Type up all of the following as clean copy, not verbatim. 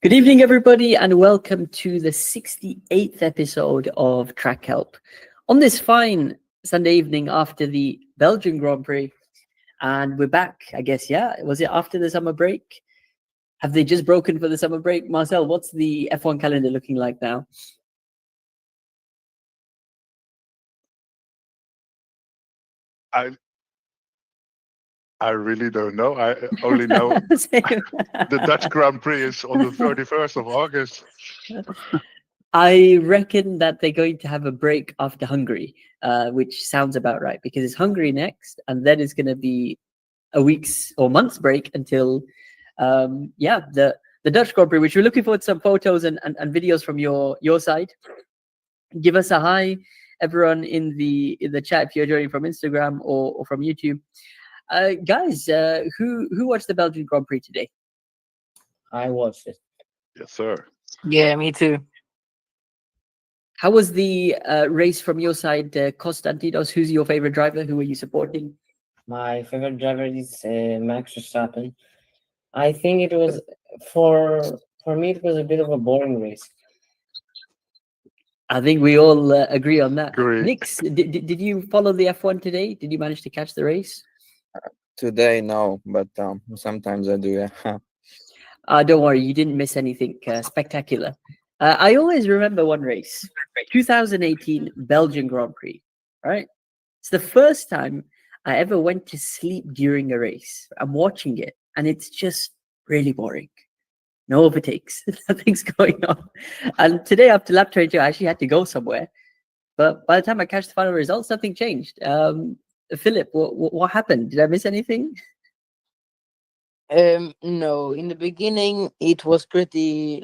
Good evening, everybody, and welcome to the 68th episode of Track Help. On this fine Sunday evening after the Belgian Grand Prix, and we're back, I guess, yeah? Was it after the summer break? Have they just broken for the summer break? Marcel, what's the F1 calendar looking like now? I really don't know. I only know the Dutch Grand Prix is on the 31st of August. I reckon that they're going to have a break after Hungary, which sounds about right, because it's Hungary next, and then it's going to be a week's or month's break until, the Dutch Grand Prix, which we're looking forward to some photos and videos from your side. Give us a hi, everyone in the chat if you're joining from Instagram or from YouTube. Guys, who watched the Belgian Grand Prix today? I watched it. Yes, sir. Yeah, me too. How was the race from your side, Konstantinos? Who's your favorite driver? Who are you supporting? My favorite driver is Max Verstappen. I think it was for me. It was a bit of a boring race. I think we all agree on that. Agree. Nix, did you follow the F1 today? Did you manage to catch the race? Today, no, but sometimes I do. Yeah. Don't worry, you didn't miss anything spectacular. I always remember one race, 2018 Belgian Grand Prix, right? It's the first time I ever went to sleep during a race. I'm watching it, and it's just really boring. No overtakes, nothing's going on. And today, after lap 22, I actually had to go somewhere. But by the time I catch the final results, nothing changed. Philip, what happened? Did I miss anything? No, in the beginning it was pretty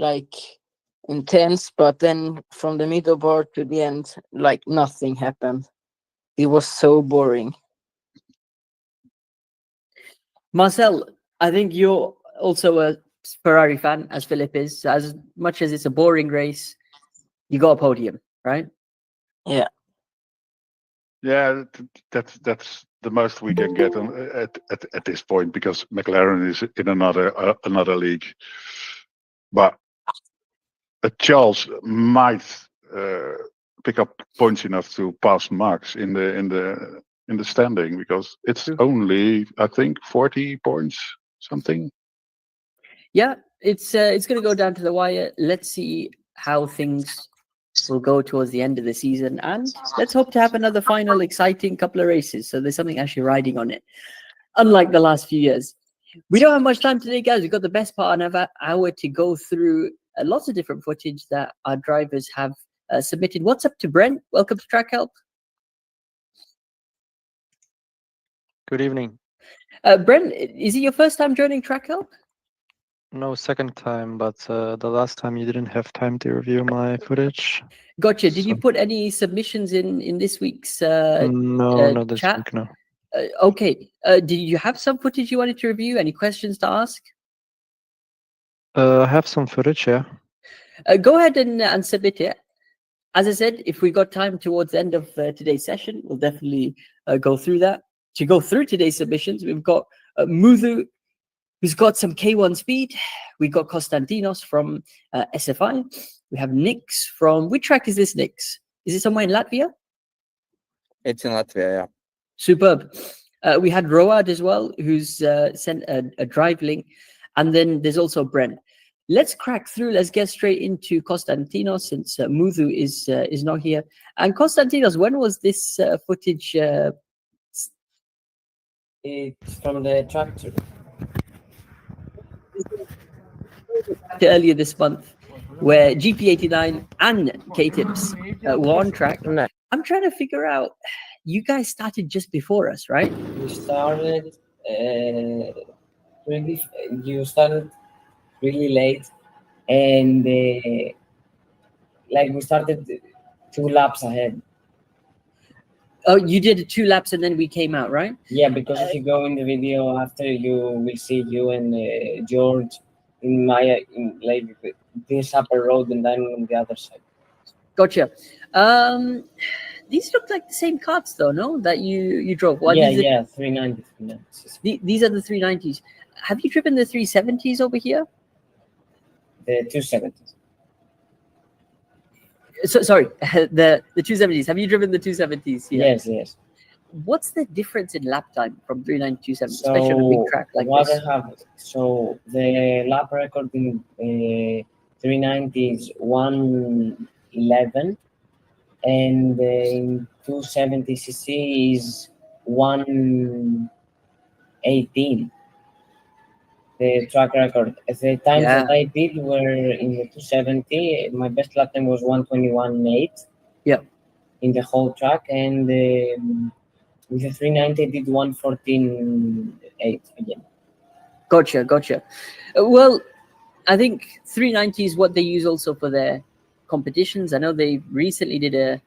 intense, but then from the middle part to the end, nothing happened. It was so boring. Marcel, I think you're also a Ferrari fan, as Philip is. As much as it's a boring race, you got a podium, right? Yeah. Yeah, that's the most we can get at this point, because McLaren is in another league. But Charles might pick up points enough to pass Max in the standing, because it's only, I think, 40 points something. Yeah, it's going to go down to the wire. Let's see how things will go towards the end of the season, and let's hope to have another final exciting couple of races, so there's something actually riding on it, unlike the last few years. We don't have much time today, guys. We've got the best part of an hour to go through lots of different footage that our drivers have submitted. What's up to Brent? Welcome to Track Help. Good evening. Brent, is it your first time joining Track Help? No, second time, but the last time you didn't have time to review my footage. Gotcha. Did you put any submissions in this week's no, not this chat? week, no. Okay. Did you have some footage you wanted to review? Any questions to ask? I have some footage, yeah. Go ahead and submit it. As I said, if we got time towards the end of today's session, we'll definitely go through that. To go through today's submissions, we've got Muthu, who's got some K1 speed. We've got Konstantinos from SFI. We have Nix from, which track is this, Nix? Is it somewhere in Latvia? It's in Latvia, yeah. Superb. We had Road as well, who's sent a drive link. And then there's also Brent. Let's crack through. Let's get straight into Konstantinos, since Muthu is not here. And Konstantinos, when was this footage? It's from the tractor. Earlier this month, where GP89 and KTips were on track. No. I'm trying to figure out, you guys started just before us, right? You started really late, and we started 2 laps ahead. Oh, you did 2 laps and then we came out, right? Yeah, because if you go in the video after, you will see you and George in this upper road, and I'm on the other side. Gotcha. These look like the same carts, though, no? That you drove. Well, yeah, 390. These are the 390s. Have you driven the 370s over here? The 270s. So sorry, the 270s. Have you driven the 270s? Yeah. Yes. What's the difference in lap time from 390 to 270, especially on a big So track like what this? I have, so the lap record in 390 is 111, and in 270cc is 118. The track record. The times Yeah. that I did were in the 270. My best lap time was 121.8. Yeah. In the whole track, and with the 390 I did 114.8 again. Gotcha. Well, I think 390 is what they use also for their competitions. I know they recently did an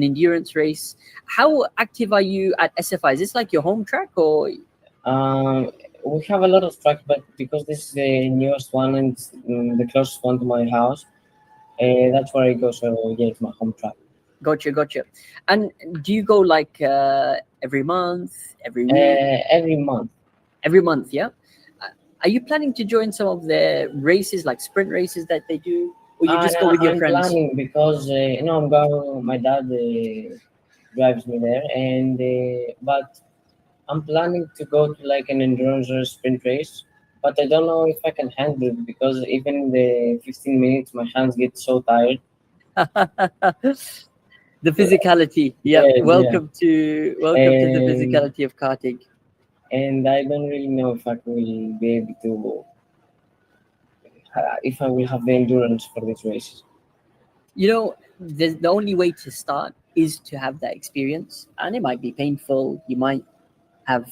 endurance race. How active are you at SFI? Is this like your home track, or We have a lot of tracks, but because this is the newest one and the closest one to my house, that's where I go. So yeah, it's my home track. Gotcha. And do you go like every month, every week? Every month. Every month, yeah. Are you planning to join some of the races, like sprint races that they do, or you just go with your I'm friends? planning because I'm going. My dad drives me there, and but I'm planning to go to like an endurance or sprint race. But I don't know if I can handle it because even in the 15 minutes, my hands get so tired. The physicality, yeah. Yeah. Welcome to the And physicality of karting. and I don't really know if I will be able to, if I will have the endurance for these races. You know, the only way to start is to have that experience, and it might be painful. You might have,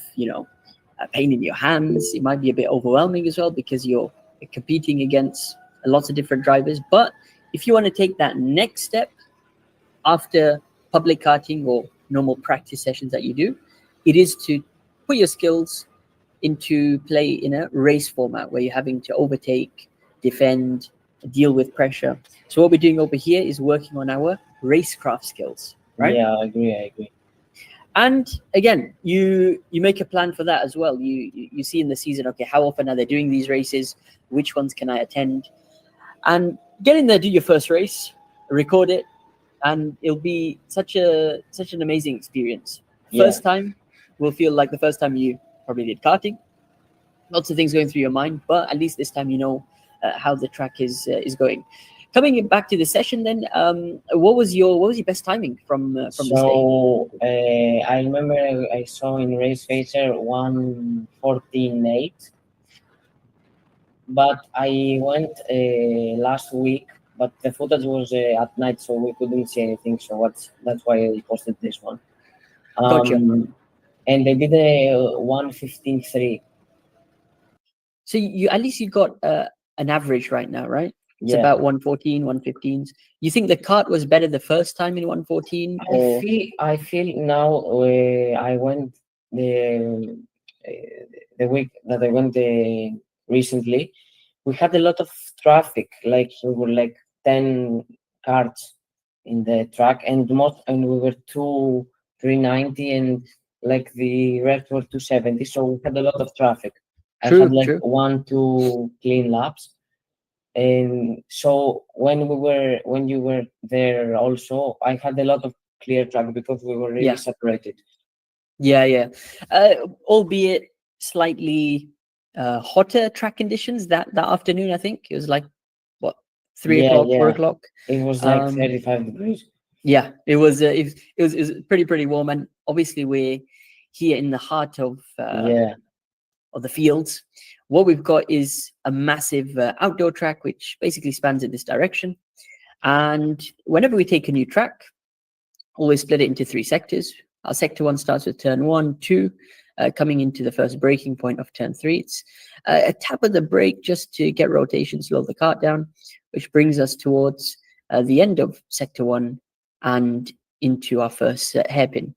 a pain in your hands. It might be a bit overwhelming as well because you're competing against lots of different drivers. But if you want to take that next step after public karting or normal practice sessions that you do, it is to put your skills into play in a race format where you're having to overtake, defend, deal with pressure. So what we're doing over here is working on our racecraft skills, right? Yeah, I agree. And again, you make a plan for that as well. You see in the season, okay, how often are they doing these races? Which ones can I attend? And get in there, do your first race, record it, and it'll be such an amazing experience. First time will feel like the first time you probably did karting. Lots of things going through your mind, but at least this time you know how the track is going. Coming back to the session, then, what was your best timing from this day? So I remember I saw in Race Facer 114.8, but I went last week, but the footage was at night, so we couldn't see anything. So that's why I posted this one. Gotcha. And they did a 115.3. So you at least you got an average right now, right? It's Yeah. about 114, 115s. You think the kart was better the first time in 114? I feel now I went the week that I went recently. We had a lot of traffic. Like we were like 10 cars in the track, and we were 390, and like the rest were 270. So we had a lot of traffic. I had like 1-2 clean laps. And so when you were there also, I had a lot of clear track because we were really separated. Yeah. Albeit slightly hotter track conditions that afternoon. I think it was like what 3 o'clock, 4 o'clock. It was like 35 degrees. Yeah, it was pretty warm, and obviously we're here in the heart of the fields. What we've got is a massive outdoor track which basically spans in this direction, and whenever we take a new track, always split it into 3 sectors. Our sector 1 starts with turn 1, 2, coming into the first braking point of turn 3. It's a tap of the brake just to get rotation, slow the kart down, which brings us towards the end of sector 1 and into our first hairpin.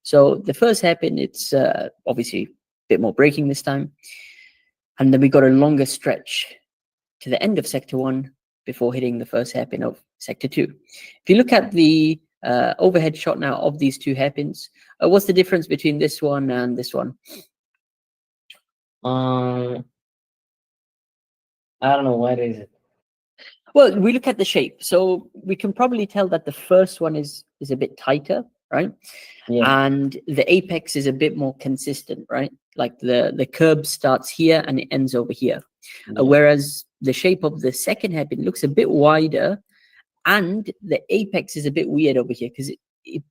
So the first hairpin, it's obviously a bit more braking this time. And then we got a longer stretch to the end of sector 1 before hitting the first hairpin of sector 2. If you look at the overhead shot now of these 2 hairpins, what's the difference between this one and this one? I don't know, what is it? Well, we look at the shape, so we can probably tell that the first one is a bit tighter, right? Yeah, And the apex is a bit more consistent, right? Like the curb starts here and it ends over here. yeah, Whereas the shape of the second hairpin looks a bit wider, and the apex is a bit weird over here because it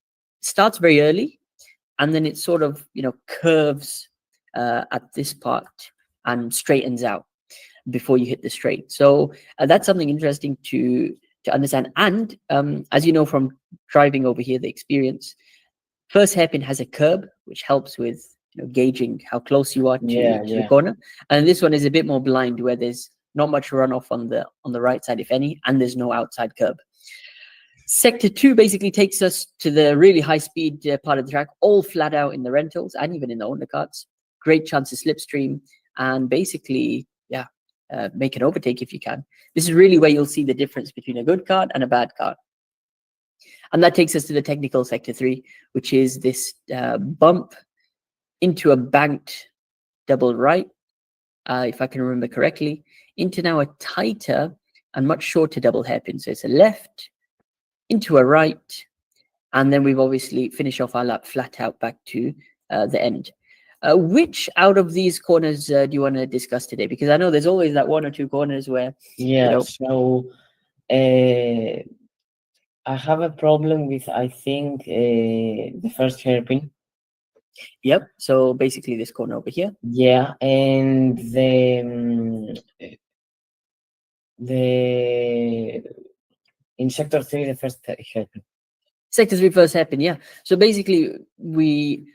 starts very early, and then it sort of curves at this part and straightens out before you hit the straight. So that's something interesting to understand. And as you know from driving over here, the experience, first hairpin has a curb, which helps with gauging how close you are to yeah, the yeah. corner. And this one is a bit more blind, where there's not much runoff on the right side, if any, and there's no outside curb. Sector 2 basically takes us to the really high speed part of the track, all flat out in the rentals and even in the undercarts. Great chance of slipstream, and basically, yeah, make an overtake if you can. This is really where you'll see the difference between a good kart and a bad kart. And that takes us to the technical sector 3, which is this bump into a banked double right, if I can remember correctly, into now a tighter and much shorter double hairpin. So it's a left, into a right, and then we've obviously finished off our lap flat out back to the end. Which out of these corners do you want to discuss today? Because I know there's always that one or two corners where Yeah, so I have a problem with, I think, the first hairpin. Yep. So basically this corner over here. Yeah, and the in sector 3, the first hairpin. Sector 3 first hairpin, yeah. So basically we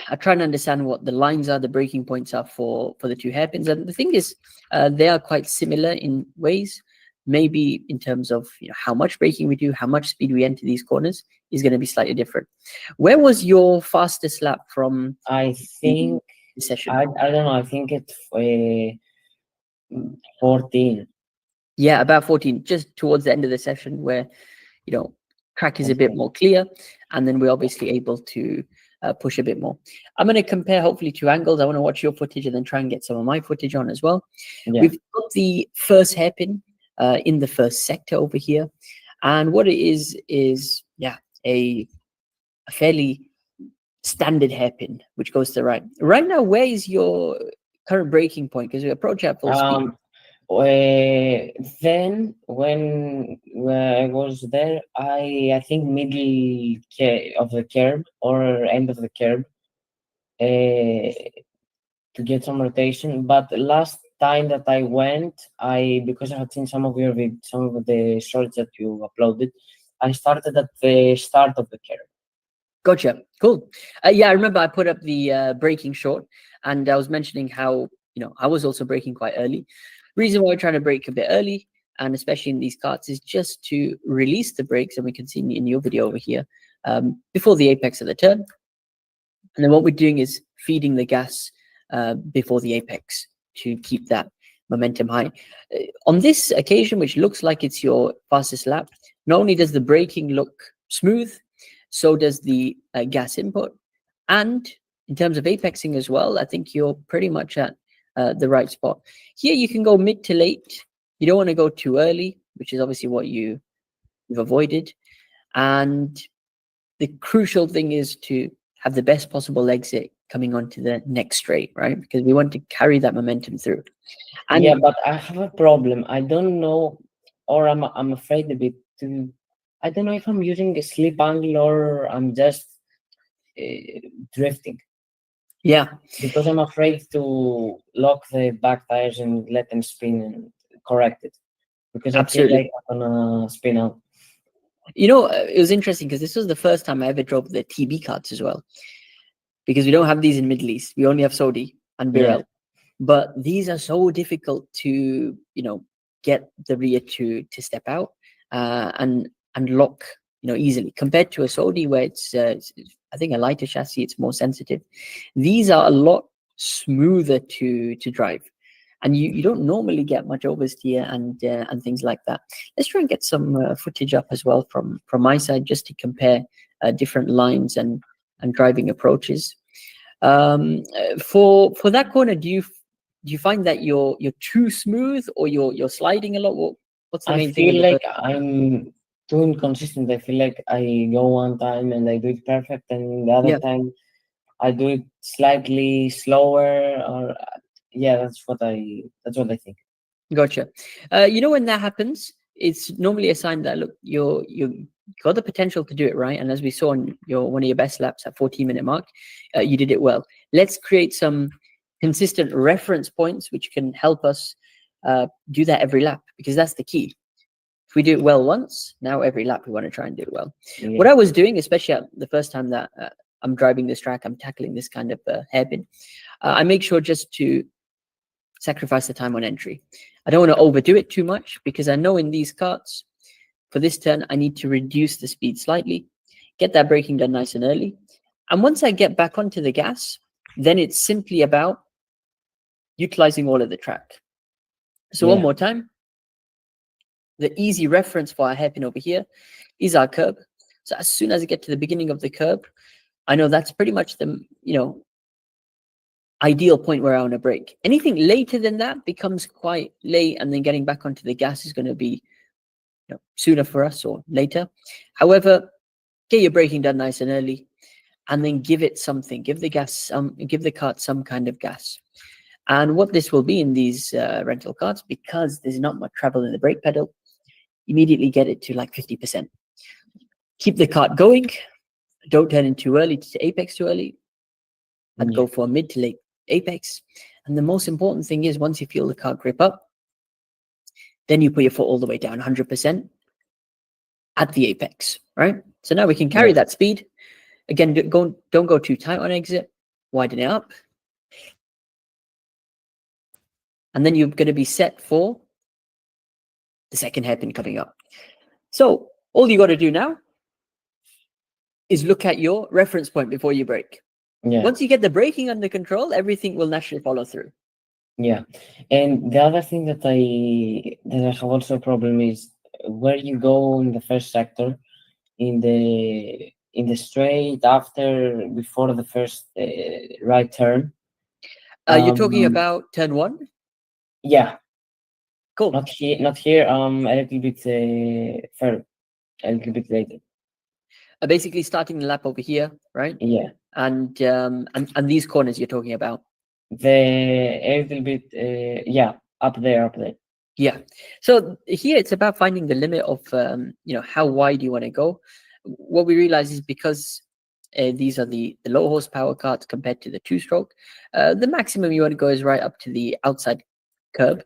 are trying to understand what the lines are, the breaking points are for the two hairpins. And the thing is, they are quite similar in ways. Maybe in terms of how much braking we do, how much speed we enter these corners is going to be slightly different. Where was your fastest lap from? I think the session? I don't know. I think it's 14. Yeah, about 14, just towards the end of the session where track is a bit more clear, and then we're obviously able to push a bit more. I'm going to compare hopefully two angles. I want to watch your footage and then try and get some of my footage on as well. Yeah. We've got the first hairpin in the first sector over here, and what it is a fairly standard hairpin which goes to the right. Right now, where is your current braking point? Because we approach at full speed. Then when I was there, I think middle of the curb or end of the curb to get some rotation. But last time that I went, because I had seen some of the shorts that you uploaded, I started at the start of the curb. Gotcha. Cool. Yeah, I remember I put up the braking short, and I was mentioning how I was also braking quite early. Reason why we're trying to brake a bit early, and especially in these karts, is just to release the brakes, and we can see in your video over here, before the apex of the turn. And then what we're doing is feeding the gas before the apex to keep that momentum high. On this occasion, which looks like it's your fastest lap, not only does the braking look smooth, so does the gas input. And in terms of apexing as well, I think you're pretty much at the right spot. Here you can go mid to late. You don't want to go too early, which is obviously what you've avoided. And the crucial thing is to have the best possible exit coming onto the next straight, right? Because we want to carry that momentum through. And yeah, but I have a problem. I don't know, or I'm afraid a bit to. I don't know if I'm using a slip angle or I'm just drifting. Yeah, because I'm afraid to lock the back tires and let them spin and correct it, because I feel like I'm gonna spin out. It was interesting because this was the first time I ever drove the TB karts as well, because we don't have these in Middle East. We only have Saudi and Birel. But these are so difficult to get the rear to step out and lock easily, compared to a Saudi where it's I think a lighter chassis, it's more sensitive. These are a lot smoother to drive, and you don't normally get much oversteer and things like that. Let's try and get some footage up as well from my side, just to compare different lines and driving approaches. For that corner, do you find that you're too smooth, or you're sliding a lot? What's the I main thing in feel the like first? I'm too inconsistent. I feel like I go one time and I do it perfect, and the other Yeah. time I do it slightly slower. Or yeah, that's what I think. Gotcha. You know, when that happens, it's normally a sign that look, you got the potential to do it right, and as we saw on your one of your best laps at 14-minute mark, you did it well. Let's create some consistent reference points which can help us do that every lap, because that's the key. If we do it well once, now every lap we want to try and do it well. Yeah. What I was doing, especially at the first time that I'm driving this track, I'm tackling this kind of hairpin. I make sure just to sacrifice the time on entry. I don't want to overdo it too much, because I know in these karts, for this turn, I need to reduce the speed slightly, get that braking done nice and early. And once I get back onto the gas, then it's simply about utilizing all of the track. So one Yeah. more time. The easy reference for our hairpin over here is our curb. So as soon as I get to the beginning of the curb, I know that's pretty much the, ideal point where I want to brake. Anything later than that becomes quite late, and then getting back onto the gas is going to be sooner for us or later. However, get your braking done nice and early, and then give it something. Give the kart some kind of gas. And what this will be in these rental karts, because there's not much travel in the brake pedal, immediately get it to like 50%. Keep the kart going. Don't turn in too early to apex too early. I'd go for a mid to late apex. And the most important thing is, once you feel the kart grip up, then you put your foot all the way down 100% at the apex, right? So now we can carry that speed. Again, don't go too tight on exit. Widen it up. And then you're going to be set for the second hairpin coming up. So all you got to do now is look at your reference point before you brake. Yeah. Once you get the braking under control, everything will naturally follow through. Yeah. And the other thing that I have also a problem is where you go in the first sector, in the straight before the first right turn. You're talking about turn 1? Yeah. Cool. Not here. A little bit further, a little bit later. Basically starting the lap over here, right? Yeah. And these corners you're talking about. A little bit, yeah, up there. Yeah. So here it's about finding the limit of how wide you want to go. What we realize is, because these are the low horsepower karts compared to the 2-stroke, the maximum you want to go is right up to the outside curb.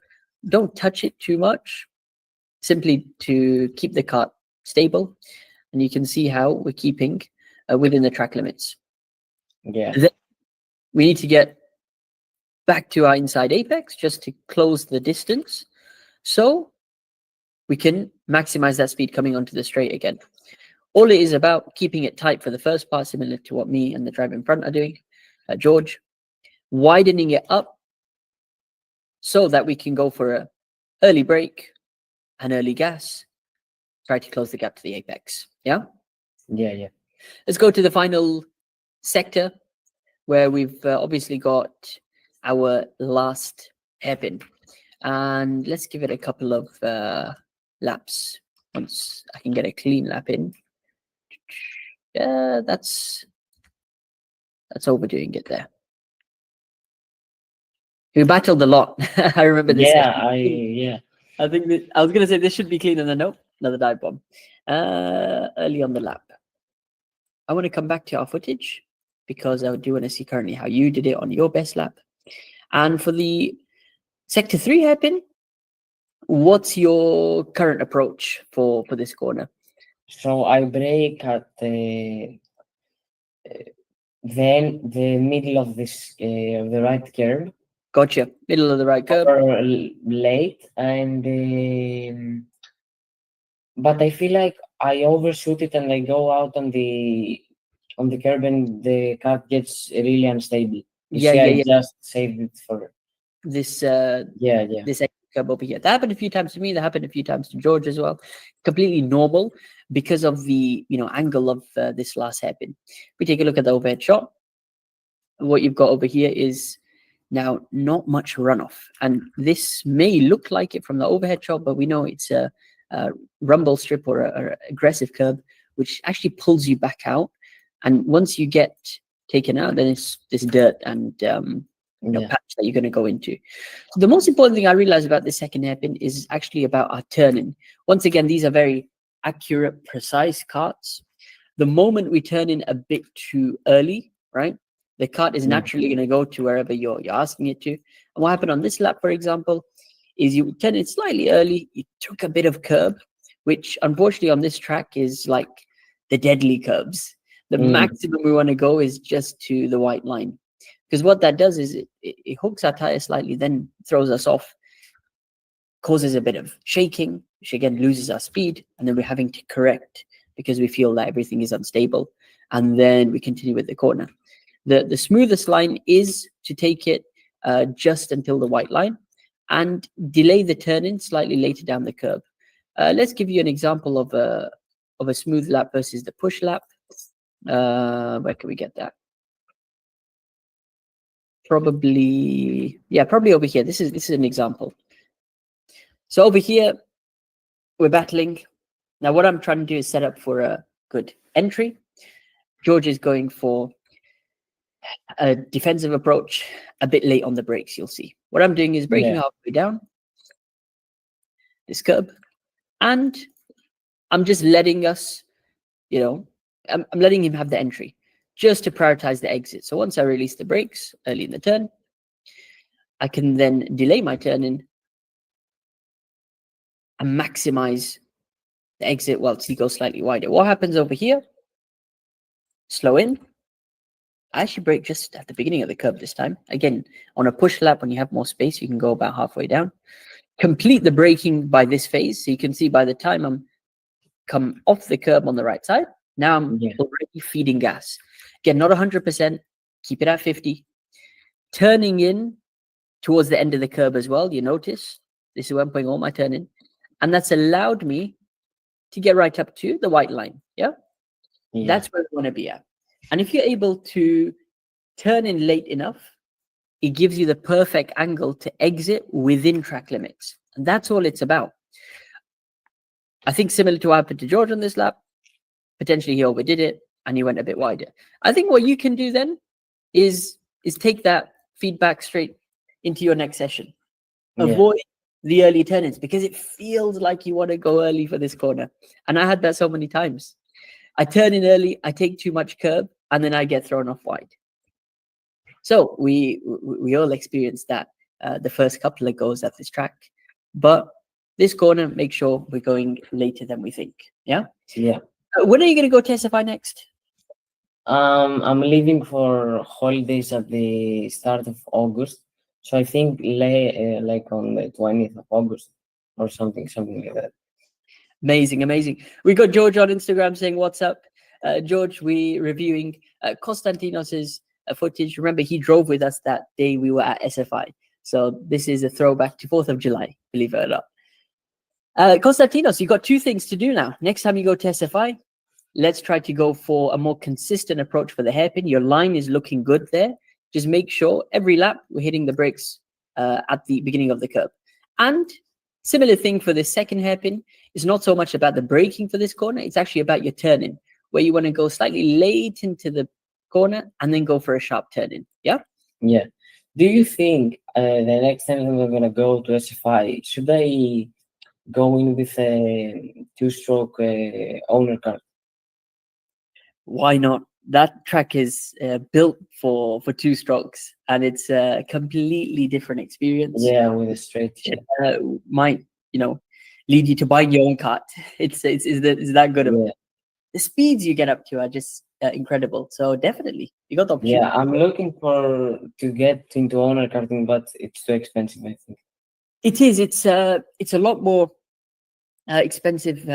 Don't touch it too much, simply to keep the kart stable. And you can see how we're keeping within the track limits. Yeah. Then we need to get back to our inside apex just to close the distance, so we can maximize that speed coming onto the straight again. All it is about keeping it tight for the first part, similar to what me and the driver in front are doing, George, widening it up so that we can go for a early brake and early gas, try to close the gap to the apex. Yeah. Let's go to the final sector, where we've obviously got our last hairpin, and let's give it a couple of laps once I can get a clean lap in. Yeah, that's overdoing it there. We battled a lot. I remember this. I think that I was gonna say this should be clean, and then nope, another dive bomb early on the lap. I want to come back to our footage, because I do want to see currently how you did it on your best lap. And for the sector 3 hairpin, what's your current approach for this corner? So I brake at then the middle of this the right curve. Gotcha. Middle of the right curve. Or late, and but I feel like I overshoot it and I go out on the curb, and the car gets really unstable. I just saved it for this. This curb over here. That happened a few times to me. That happened a few times to George as well. Completely normal, because of the angle of this last hairpin. If we take a look at the overhead shot, what you've got over here is Now, not much runoff, and this may look like it from the overhead shot, but we know it's a rumble strip or a aggressive curb, which actually pulls you back out. And once you get taken out, then it's this dirt and patch that you're going to go into. So the most important thing I realized about this second hairpin is actually about our turning. Once again, these are very accurate, precise karts. The moment we turn in a bit too early, right, the kart is naturally going to go to wherever you're asking it to. And what happened on this lap, for example, is you turn it slightly early, you took a bit of curb, which unfortunately on this track is like the deadly curbs. The maximum we want to go is just to the white line. Because what that does is it hooks our tire slightly, then throws us off, causes a bit of shaking, which again loses our speed, and then we're having to correct because we feel that everything is unstable. And then we continue with the corner. The smoothest line is to take it just until the white line and delay the turn-in slightly later down the curb. Let's give you an example of a smooth lap versus the push lap. Where can we get that? Probably over here. This is an example. So over here, we're battling. Now what I'm trying to do is set up for a good entry. George is going for a defensive approach, a bit late on the brakes, you'll see. What I'm doing is braking halfway down this curb, and I'm just letting us, I'm letting him have the entry just to prioritize the exit. So once I release the brakes early in the turn, I can then delay my turn in and maximize the exit whilst he goes slightly wider. What happens over here? Slow in. I actually brake just at the beginning of the curb this time. Again, on a push lap, when you have more space, you can go about halfway down. Complete the braking by this phase. So you can see by the time I'm come off the curb on the right side, now I'm already feeding gas. Again, not 100%, keep it at 50. Turning in towards the end of the curb as well, you notice, this is where I'm putting all my turn in. And that's allowed me to get right up to the white line, That's where we want to be at. And if you're able to turn in late enough, it gives you the perfect angle to exit within track limits. And that's all it's about. I think similar to what happened to George on this lap, potentially he overdid it and he went a bit wider. I think what you can do then is take that feedback straight into your next session. Avoid the early turn-ins because it feels like you want to go early for this corner. And I had that so many times. I turn in early, I take too much curb, and then I get thrown off wide. So we all experienced that the first couple of goes at this track. But this corner, make sure we're going later than we think. Yeah? Yeah. When are you going to go to SFI next? I'm leaving for holidays at the start of August. So I think like on the 20th of August or something like that. Amazing. We got George on Instagram saying, what's up? George, we reviewing Konstantinos's footage. Remember, he drove with us that day we were at SFI. So this is a throwback to 4th of July, believe it or not. Konstantinos, you got two things to do now. Next time you go to SFI, let's try to go for a more consistent approach for the hairpin. Your line is looking good there. Just make sure every lap we're hitting the brakes at the beginning of the curb. And similar thing for the second hairpin. It's not so much about the braking for this corner. It's actually about your turn-in, where you want to go slightly late into the corner and then go for a sharp turn-in. Yeah? Yeah. Do you think the next time we're going to go to SFI, should I go in with a two-stroke owner car? Why not? That track is built for two strokes, and it's a completely different experience. Yeah, with a straight. Might lead you to buying your own kart. It's that good of it. The speeds you get up to are just incredible. So definitely, you got the opportunity. Yeah, I'm looking to get into owner karting, but it's too expensive, I think. It is. It's a lot more expensive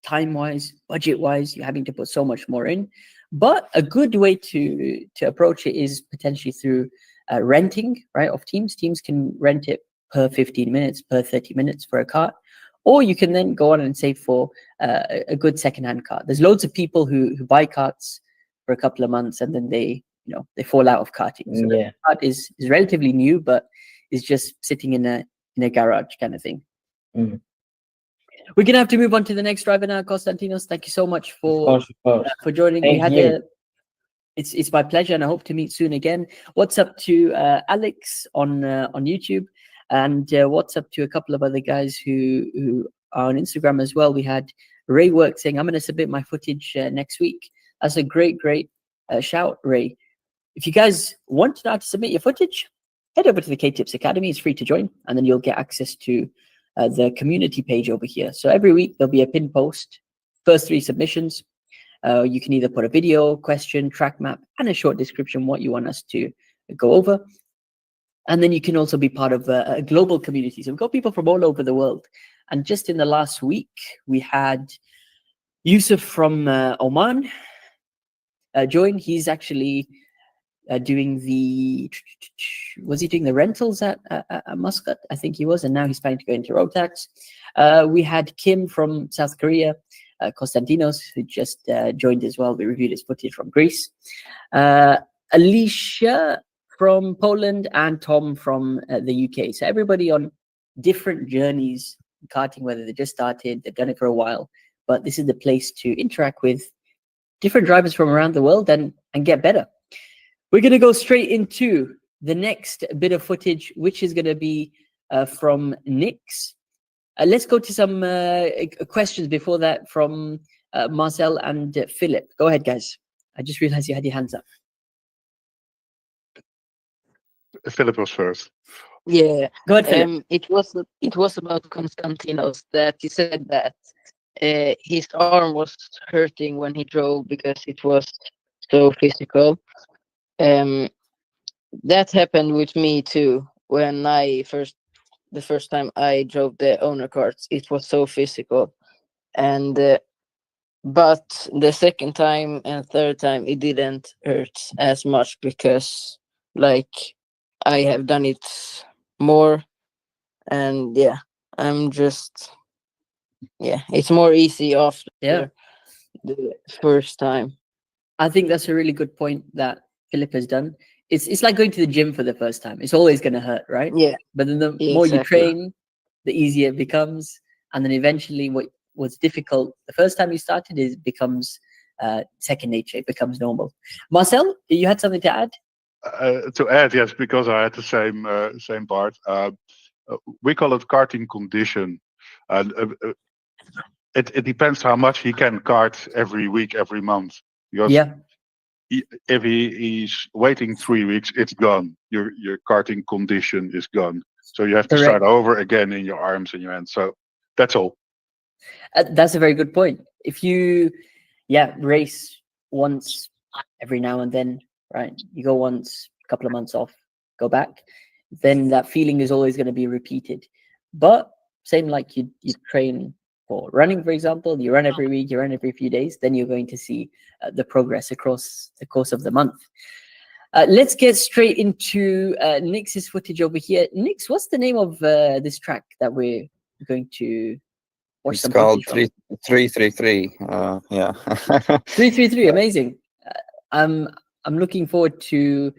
time-wise, budget-wise. You're having to put so much more in. But a good way to approach it is potentially through renting, right, of teams. Teams can rent it per 15 minutes, per 30 minutes for a kart. Or you can then go on and save for a good second-hand kart. There's loads of people who buy karts for a couple of months and then they they fall out of karting. So Yeah. the kart is relatively new, but is just sitting in a garage kind of thing. Mm. We're gonna have to move on to the next driver now, Konstantinos. Thank you so much Of course. for joining. Thank you. It's my pleasure, and I hope to meet soon again. What's up to Alex on YouTube, and what's up to a couple of other guys who are on Instagram as well. We had Ray Work saying, "I'm going to submit my footage next week." That's a great shout, Ray. If you guys want to know how to submit your footage, head over to the KTips Academy. It's free to join, and then you'll get access to the community page over here. So every week there'll be a pin post. First 3 submissions. You can either put a video, question, track map, and a short description what you want us to go over. And then you can also be part of a global community. So we've got people from all over the world. And just in the last week, we had Yusuf from Oman join. He's actually doing was he doing the rentals at Muscat? I think he was. And now he's planning to go into road tax. We had Kim from South Korea. Konstantinos, who just joined as well. We reviewed his footage from Greece. Alicia from Poland, and Tom from the UK. So everybody on different journeys in karting, whether they just started, they've done it for a while, but this is the place to interact with different drivers from around the world and get better. We're going to go straight into the next bit of footage, which is going to be from Nix. Let's go to some questions before that from Marcel and Philip. Go ahead, guys. I just realized you had your hands up. Philip was first. Yeah. Go ahead, Philip. It was about Konstantinos that he said that his arm was hurting when he drove because it was so physical. That happened with me too when the first time I drove the owner carts. It was so physical, and but the second time and third time it didn't hurt as much because like I have done it more, and it's more easy after the first time. I think that's a really good point that Philip has done. It's like going to the gym for the first time. It's always going to hurt, right? Yeah. But then the more you train, the easier it becomes. And then eventually what was difficult the first time you started becomes second nature. It becomes normal. Marcel, you had something to add? To add, yes, because I had the same part. We call it karting condition. And it depends how much he can kart every week, every month. Because if he's waiting 3 weeks, it's gone. Your karting condition is gone. So you have to start over again in your arms and your hands. So that's all. That's a very good point. If you, race once every now and then, right? You go once, a couple of months off, go back, then that feeling is always going to be repeated. But same like you train for running, for example, you run every week, you run every few days, then you're going to see the progress across the course of the month. Let's get straight into Nix's footage over here. Nix, what's the name of this track that we're going to watch? It's called 333. 333, amazing. I'm looking forward to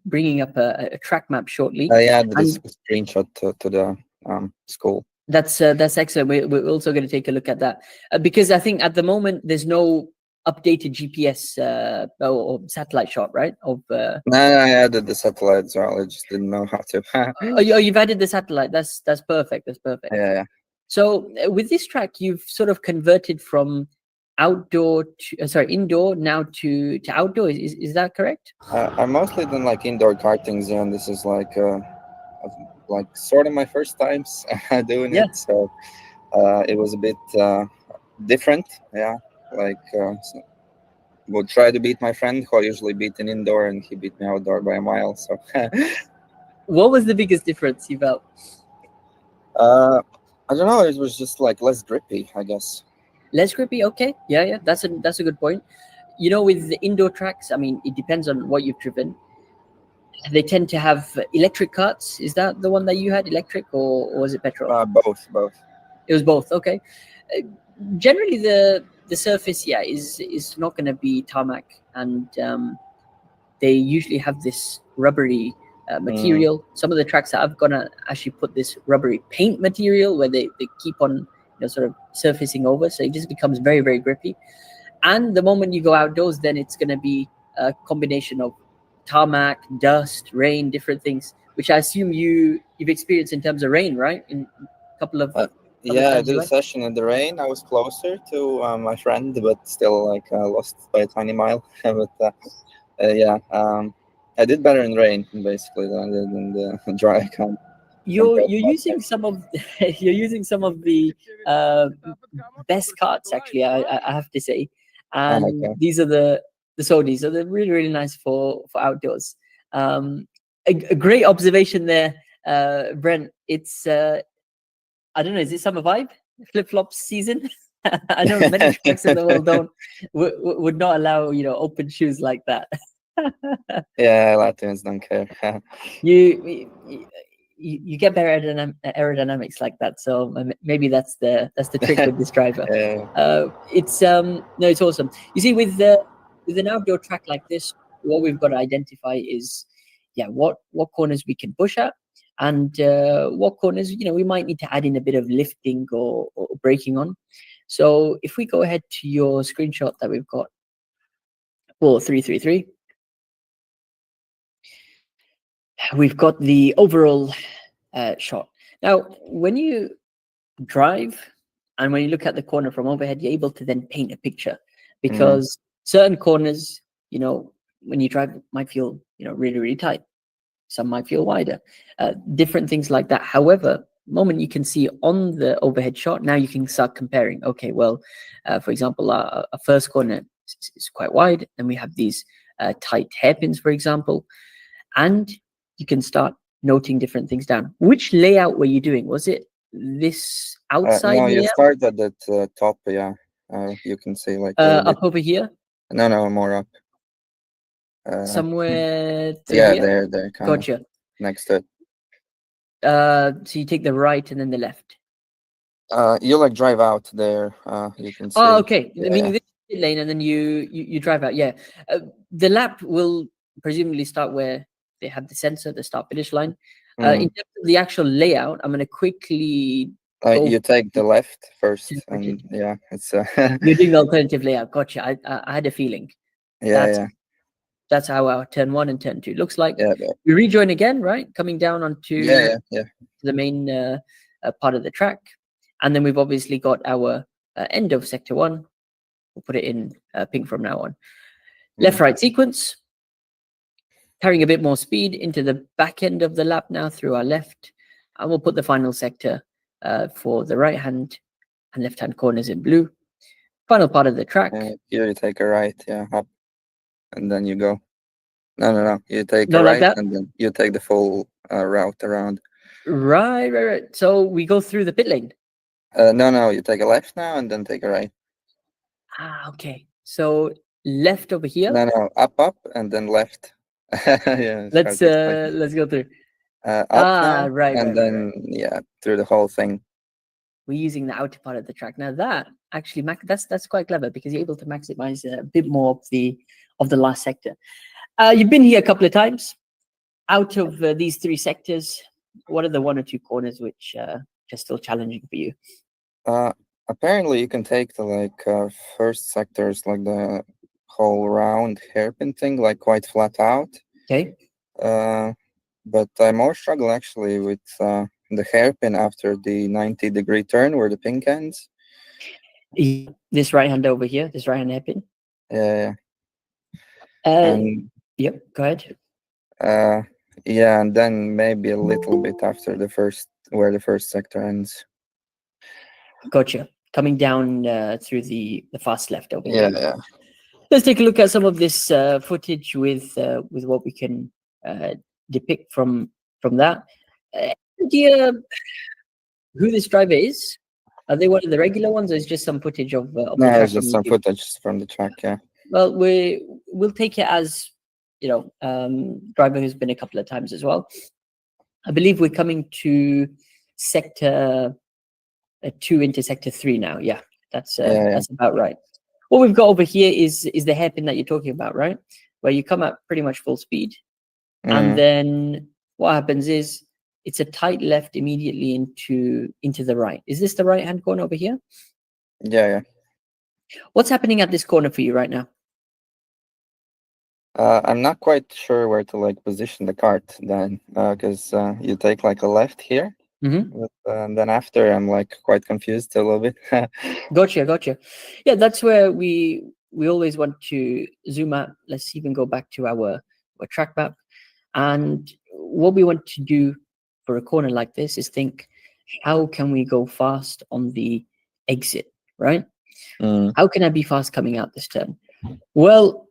bringing up a track map shortly. I added this screenshot to the school. That's excellent. We're also going to take a look at that because I think at the moment there's no updated GPS or satellite shot, right? No, I added the satellite as well. I just didn't know how to. You've added the satellite. That's perfect. That's perfect. Yeah. So with this track, you've sort of converted from indoor now to outdoor. Is that correct? I mostly done like indoor karting zone. This is like sort of my first times doing it. So it was a bit different. Yeah. So we'll try to beat my friend who I usually beat in indoor, and he beat me outdoor by a mile. So what was the biggest difference you felt? I don't know. It was just like less grippy, I guess. Less grippy, okay. Yeah. That's a good point. With the indoor tracks, I mean, it depends on what you've driven. They tend to have electric karts. Is that the one that you had, electric, or was it petrol? Both. It was both. Okay. Generally, the surface, is not going to be tarmac, and they usually have this rubbery material. Some of the tracks that I've gonna actually put this rubbery paint material where they keep on sort of surfacing over, so it just becomes very, very grippy. And the moment you go outdoors, then it's going to be a combination of tarmac, dust, rain, different things, which I assume you've experienced in terms of rain, right? In a couple of yeah, I times did you a went? session in the rain. I was closer to my friend, but still like lost by a tiny mile. But yeah, I did better in rain basically than I did in the dry. You're using some of you're using some of the best carts, actually. I have to say, and okay. these are the Sonys, so they're really, really nice for outdoors. A great observation there, Brent. It's I don't know, is it summer vibe, flip flops season? I know many tracks in the world would not allow open shoes like that. Yeah, Latvians don't care. You get better aerodynamics like that, so maybe that's the trick with this driver. Yeah. It's no, it's awesome. You see, with an outdoor track like this, what we've got to identify is what corners we can push at, and what corners we might need to add in a bit of lifting or braking on. So if we go ahead to your screenshot that we've got for 333, we've got the overall shot. Now, when you drive and when you look at the corner from overhead, you're able to then paint a picture, because certain corners, when you drive, might feel really, really tight. Some might feel wider, different things like that. However, the moment you can see on the overhead shot, now you can start comparing. Okay, well, for example, a first corner is quite wide, and we have these tight hairpins, for example, and you can start noting different things down. Which layout were you doing? Was it this outside No, you layout? start at the top. Yeah, you can see like a little Up bit. over here? No, more up. Somewhere through Yeah, here? there, kind of Gotcha. next to it. So you take the right and then the left. You like drive out there. You can see. Oh, okay. Yeah. Meaning this pit lane, and then you drive out. Yeah. The lap will presumably start where they have the sensor, the start finish line. In terms of the actual layout, I'm going to quickly go. You take the left first, to the and footage. yeah, it's You're doing the alternative layout. Gotcha. I had a feeling. yeah. That's how our turn 1 and turn 2 looks like. Yeah, We rejoin again, right? Coming down onto yeah. the main part of the track. And then we've obviously got our end of sector 1. We'll put it in pink from now on. Left-right sequence. Carrying a bit more speed into the back end of the lap now through our left. And we'll put the final sector for the right hand and left hand corners in blue. Final part of the track. Here you take a right, up, and then you go. No. You take Not a like right, that? and then you take the full route around. Right. So we go through the pit lane. No. You take a left now, and then take a right. Okay. So left over here. No. Up, and then left. Yeah. Let's go through. Up now, right. and then through the whole thing. We're using the outer part of the track. Now that actually that's quite clever, because you're able to maximize a bit more of the last sector. You've been here a couple of times. Out of these 3 sectors, what are the 1 or 2 corners which are still challenging for you? Apparently, you can take the first sectors, like the whole round hairpin thing, like quite flat out. Okay. But I more struggle actually with the hairpin after the 90-degree turn where the pink ends. This right hand over here, this right hand hairpin. Yeah. Yep. Go ahead. And then maybe a little bit after where the first sector ends. Gotcha. Coming down through the fast left over here. Yeah. Let's take a look at some of this footage with what we can depict from that. Idea who this driver is? Are they one of the regular ones, or is just some footage of the No, track it's just some footage from the track. Yeah. Well, we'll take it as driver who's been a couple of times as well. I believe we're coming to sector 2 into sector 3 now. Yeah, that's about right. What we've got over here is the hairpin that you're talking about, right? where you come at pretty much full speed, Mm. and then what happens is it's a tight left immediately into the right. Is this the right hand corner over here? Yeah. What's happening at this corner for you right now? I'm not quite sure where to like position the cart then, because you take like a left here, but then after I'm like quite confused a little bit. Gotcha. Yeah, that's where we always want to zoom out. Let's even go back to our track map, and what we want to do for a corner like this is think, how can we go fast on the exit, right? Mm. How can I be fast coming out this turn? Well,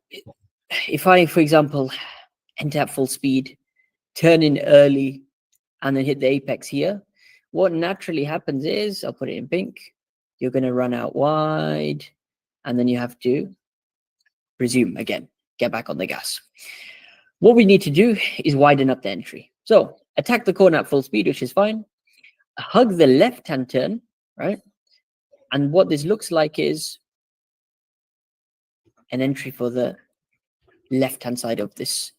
if I, for example, enter at full speed, turn in early, and then hit the apex here, what naturally happens is, I'll put it in pink, you're going to run out wide, and then you have to resume again, get back on the gas. What we need to do is widen up the entry. So attack the corner at full speed, which is fine. Hug the left-hand turn, right? And what this looks like is an entry for the left-hand side of this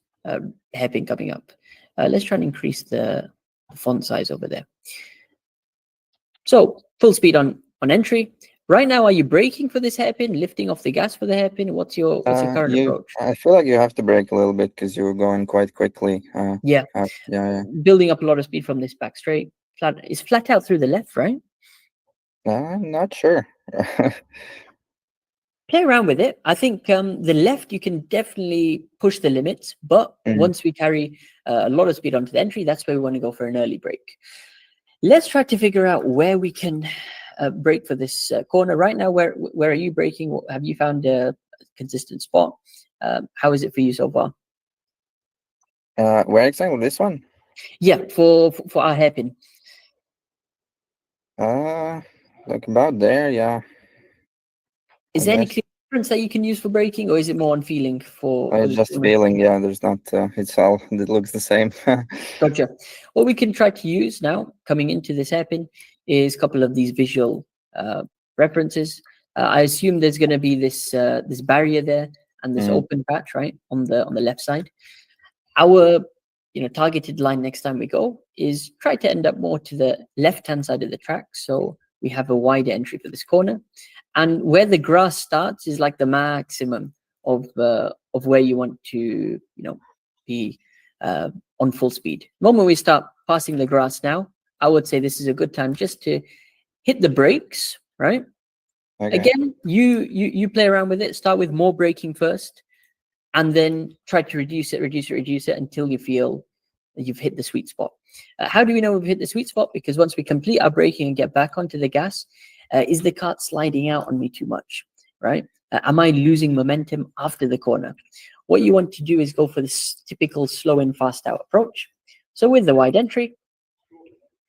hairpin coming up. Let's try and increase the font size over there. So full speed on entry. Right now, are you braking for this hairpin, lifting off the gas for the hairpin? What's your current approach? I feel like you have to brake a little bit because you're going quite quickly. Yeah. Building up a lot of speed from this back straight. It's flat out through the left, right? I'm not sure. Play around with it. I think the left, you can definitely push the limits, but once we carry a lot of speed onto the entry, that's where we want to go for an early brake. Let's try to figure out where we can brake for this corner. Right now, where are you braking? Have you found a consistent spot? How is it for you so far? Where exactly? This one? Yeah, for our hairpin. Like about there, yeah. Is there any clear difference that you can use for braking, or is it more on feeling for just feeling, yeah, there's not it's all, it looks the same. Gotcha. What we can try to use now coming into this hairpin is a couple of these visual references. I assume there's going to be this this barrier there and this open patch, right, on the left side. Our targeted line next time we go is try to end up more to the left-hand side of the track, so we have a wider entry for this corner. And where the grass starts is like the maximum of where you want to be on full speed. The moment we start passing the grass now, I would say this is a good time just to hit the brakes, right? Okay. Again, you play around with it. Start with more braking first, and then try to reduce it until you feel that you've hit the sweet spot. How do we know we've hit the sweet spot? Because once we complete our braking and get back onto the gas, is the kart sliding out on me too much, right? Am I losing momentum after the corner? What you want to do is go for this typical slow in, fast out approach. So with the wide entry,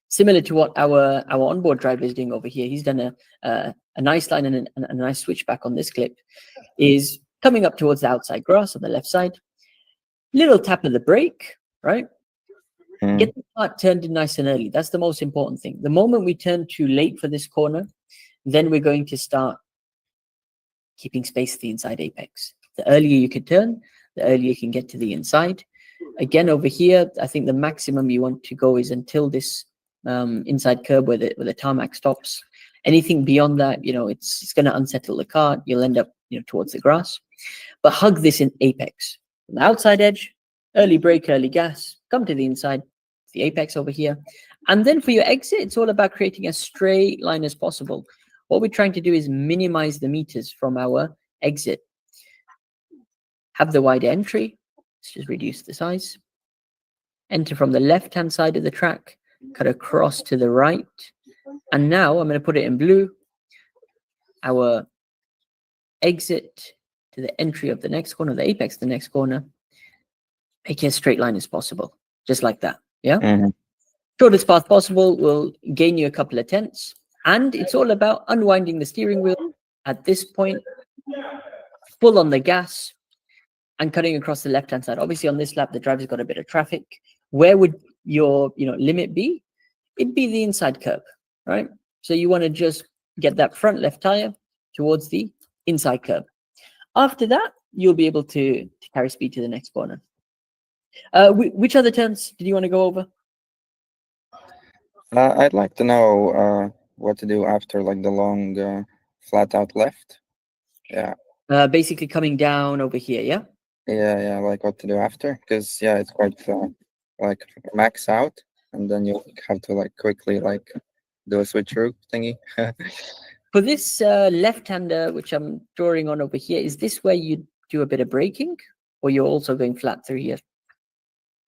similar to what our onboard driver is doing over here, he's done a nice line and a nice switchback on this clip, is coming up towards the outside grass on the left side. Little tap of the brake, right? Get the kart turned in nice and early. That's the most important thing. The moment we turn too late for this corner, then we're going to start keeping space to the inside apex. The earlier you can turn, the earlier you can get to the inside. Again, over here, I think the maximum you want to go is until this inside curb where the tarmac stops. Anything beyond that, it's going to unsettle the kart. You'll end up towards the grass. But hug this in apex. From the outside edge, early brake, early gas, come to the inside, the apex over here. And then for your exit, it's all about creating as straight line as possible. What we're trying to do is minimize the meters from our exit. Have the wide entry. Let's just reduce the size. Enter from the left-hand side of the track, cut across to the right. And now I'm going to put it in blue. Our exit to the entry of the next corner, the apex of the next corner. Make it as straight line as possible, just like that. Yeah. Shortest path possible will gain you a couple of tenths, and it's all about unwinding the steering wheel at this point, full on the gas, and cutting across the left-hand side. Obviously, on this lap, the driver's got a bit of traffic. Where would your limit be? It'd be the inside curb, right? So you want to just get that front left tire towards the inside curb. After that, you'll be able to carry speed to the next corner. Which other turns did you want to go over? I'd like to know what to do after like the long flat out left. Yeah. Basically coming down over here, yeah? Yeah, like what to do after, because yeah, it's quite like max out, and then you have to like quickly like do a switcheroo thingy. For this left-hander, which I'm drawing on over here, is this where you do a bit of braking, or you're also going flat through here?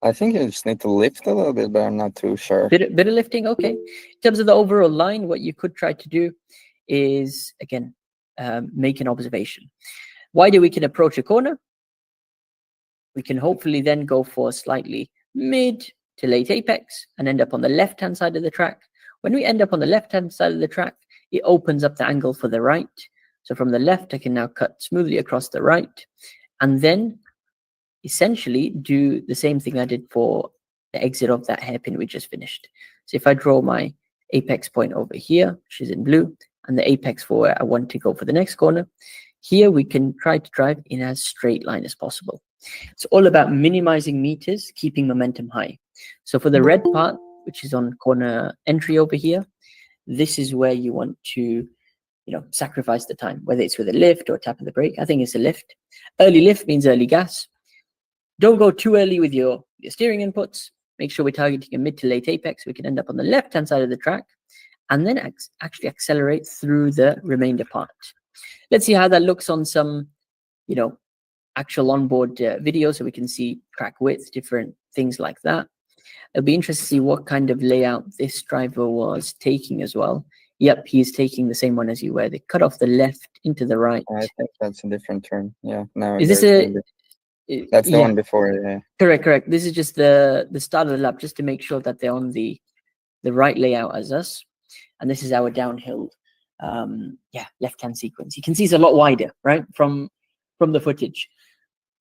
I think you just need to lift a little bit, but I'm not too sure. Bit of lifting, okay. In terms of the overall line, what you could try to do is, again, make an observation. Wider we can approach a corner, we can hopefully then go for a slightly mid to late apex and end up on the left-hand side of the track. When we end up on the left-hand side of the track, it opens up the angle for the right. So from the left, I can now cut smoothly across the right, and then essentially do the same thing I did for the exit of that hairpin we just finished. So if I draw my apex point over here, which is in blue, and the apex for where I want to go for the next corner, here we can try to drive in as straight line as possible. It's all about minimizing meters, keeping momentum high. So for the red part, which is on corner entry over here, this is where you want to, sacrifice the time, whether it's with a lift or tap of the brake. I think it's a lift. Early lift means early gas. Don't go too early with your steering inputs. Make sure we're targeting a mid to late apex. We can end up on the left-hand side of the track and then actually accelerate through the remainder part. Let's see how that looks on some, actual onboard video, so we can see track width, different things like that. It'll be interesting to see what kind of layout this driver was taking as well. Yep, he's taking the same one as you, where they cut off the left into the right. I think that's a different turn. Yeah. Now is this that's the one before? Yeah. Correct. This is just the start of the lap, just to make sure that they're on the right layout as us. And this is our downhill, left-hand sequence. You can see it's a lot wider, right, from the footage.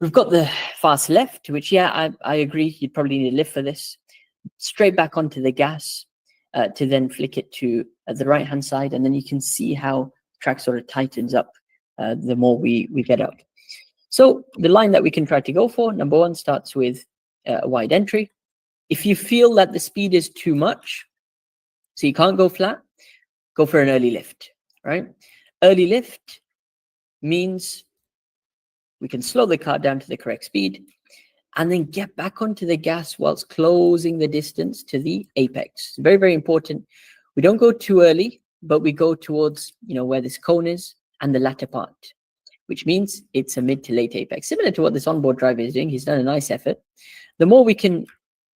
We've got the fast left, which, I agree, you'd probably need a lift for this. Straight back onto the gas to then flick it to the right-hand side, and then you can see how the track sort of tightens up the more we get up. So the line that we can try to go for, number one, starts with a wide entry. If you feel that the speed is too much, so you can't go flat, go for an early lift, right? Early lift means we can slow the car down to the correct speed and then get back onto the gas whilst closing the distance to the apex. Very, very important. We don't go too early, but we go towards, where this cone is and the latter part, which means it's a mid to late apex. Similar to what this onboard driver is doing, he's done a nice effort. The more we can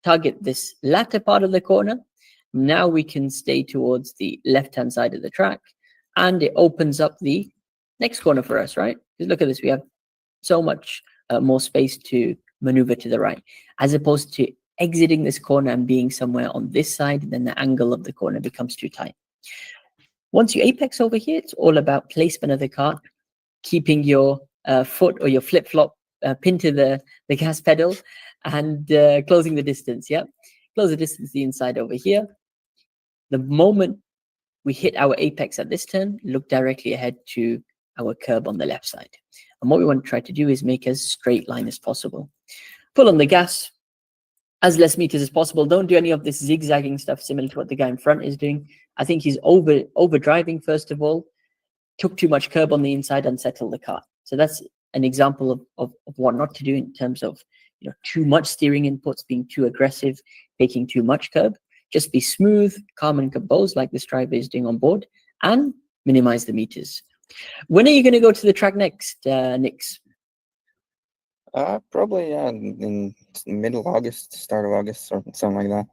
target this latter part of the corner, now we can stay towards the left-hand side of the track, and it opens up the next corner for us, right? Because look at this, we have so much more space to maneuver to the right, as opposed to exiting this corner and being somewhere on this side, then the angle of the corner becomes too tight. Once you apex over here, it's all about placement of the car, keeping your foot or your flip-flop pinned to the gas pedal, and closing the distance. Close the distance the inside over here. The moment we hit our apex at this turn, look directly ahead to our curb on the left side. And what we want to try to do is make as straight line as possible. Pull on the gas as less meters as possible. Don't do any of this zigzagging stuff similar to what the guy in front is doing. I think he's over driving, first of all, took too much curb on the inside, unsettled the car. So that's an example of what not to do in terms of too much steering inputs, being too aggressive, taking too much curb. Just be smooth, calm, and composed like this driver is doing on board, and minimize the meters. When are you going to go to the track next, Nix? Probably in middle August, start of August, or something like that.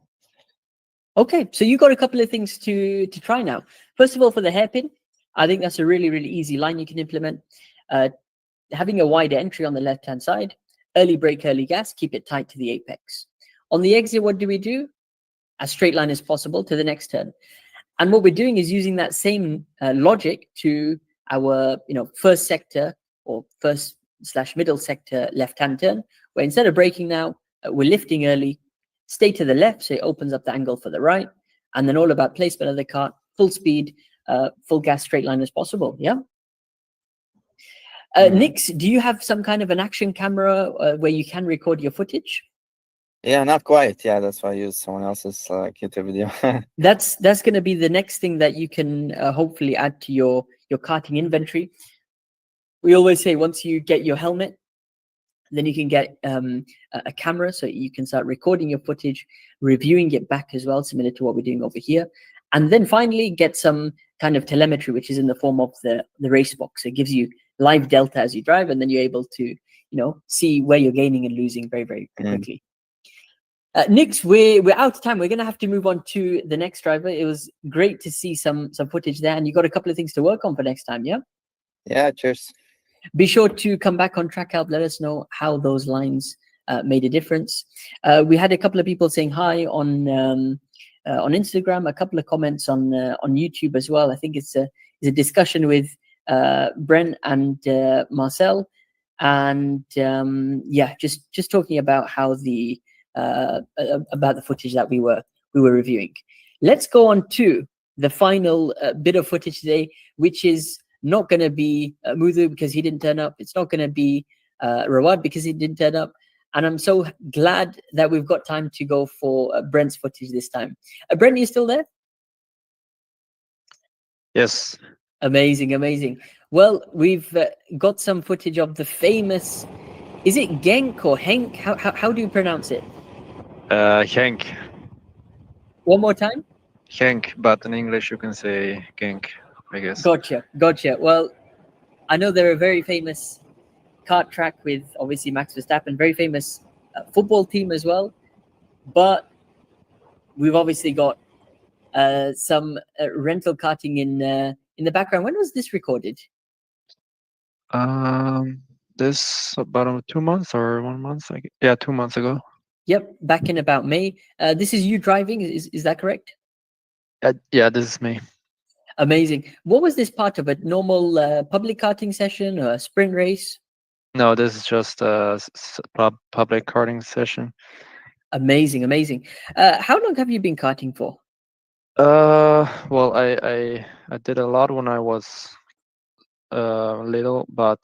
Okay, so you got a couple of things to try now. First of all, for the hairpin, I think that's a really, really easy line you can implement. Having a wider entry on the left-hand side, early brake, early gas, keep it tight to the apex. On the exit, what do we do? As straight line as possible to the next turn. And what we're doing is using that same logic to our first sector or first/middle sector left-hand turn, where instead of braking now, we're lifting early, stay to the left so it opens up the angle for the right, and then all about placement of the car, full speed, full gas, straight line as possible. Nix, do you have some kind of an action camera where you can record your footage? Yeah, not quite. Yeah, that's why I use someone else's KTip video. That's going to be the next thing that you can hopefully add to your karting inventory. We always say once you get your helmet, then you can get a camera, so you can start recording your footage, reviewing it back as well, similar to what we're doing over here. And then finally get some kind of telemetry, which is in the form of the race box. It gives you live delta as you drive, and then you're able to, see where you're gaining and losing very, very quickly. Nix, we're out of time. We're going to have to move on to the next driver. It was great to see some footage there, and you got a couple of things to work on for next time, yeah? Yeah, cheers. Be sure to come back on Track Help. Let us know how those lines made a difference. We had a couple of people saying hi on Instagram, a couple of comments on YouTube as well. I think it's a discussion with Brent and Marcel, and yeah, just talking about how about the footage that we were reviewing. Let's go on to the final bit of footage today, which is not going to be Muthu because he didn't turn up. It's not going to be Rawad because he didn't turn up. And I'm so glad that we've got time to go for Brent's footage this time. Brent, are you still there? Yes. Amazing, amazing. Well, we've got some footage of the famous, is it Genk or Henk? How do you pronounce it? Henk. One more time? Henk, but in English you can say Genk, I guess. Gotcha. Well, I know they're a very famous kart track with obviously Max Verstappen, very famous football team as well. But we've obviously got some rental karting in the background. When was this recorded? This about 2 months or 1 month? Yeah, 2 months ago. Yep, back in about May. This is you driving, is that correct? Yeah, this is me. Amazing. What was this part of? A normal public karting session or a sprint race? No, this is just a public karting session. Amazing, amazing. How long have you been karting for? Well, I did a lot when I was little, but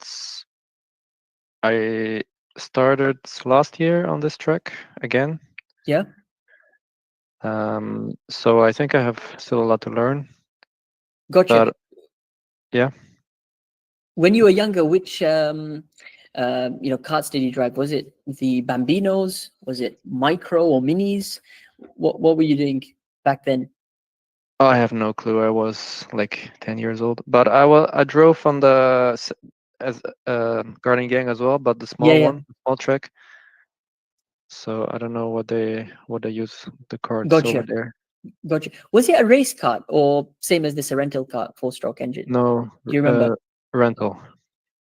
I started last year on this track again. Yeah. So I think I have still a lot to learn. Gotcha. But, yeah. When you were younger, which karts did you drive? Was it the Bambinos? Was it micro or minis? What were you doing back then? Oh, I have no clue. I was like 10 years old, but I drove on the Garden Gang as well, but the small one, small track. So I don't know what they use the carts over there. Gotcha. Was it a race kart or same as this, a rental kart, 4-stroke engine? No. Do you remember? Rental.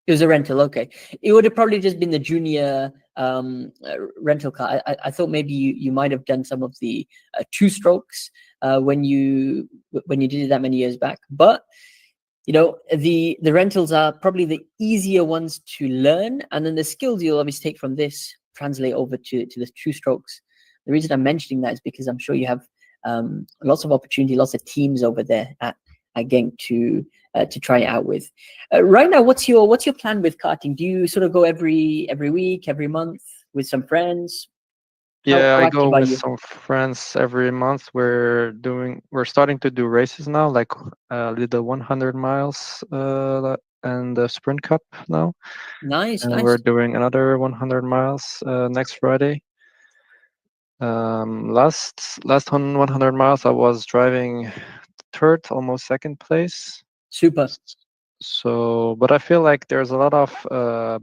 It was a rental, okay. It would have probably just been the junior rental car. I thought maybe you might have done some of the 2-strokes when you did it that many years back. But the rentals are probably the easier ones to learn, and then the skills you'll obviously take from this translate over to the 2-strokes. The reason I'm mentioning that is because I'm sure you have lots of opportunity, lots of teams over there at Genk to try it out with. Right now, what's your plan with karting? Do you sort of go every week, every month with some friends? Yeah, I go with some friends every month. We're starting to do races now, like the 100 miles and the Sprint Cup now. Nice. We're doing another 100 miles next Friday. Last on 100 miles, I was driving third, almost second place. Super. So, but I feel like there's a lot of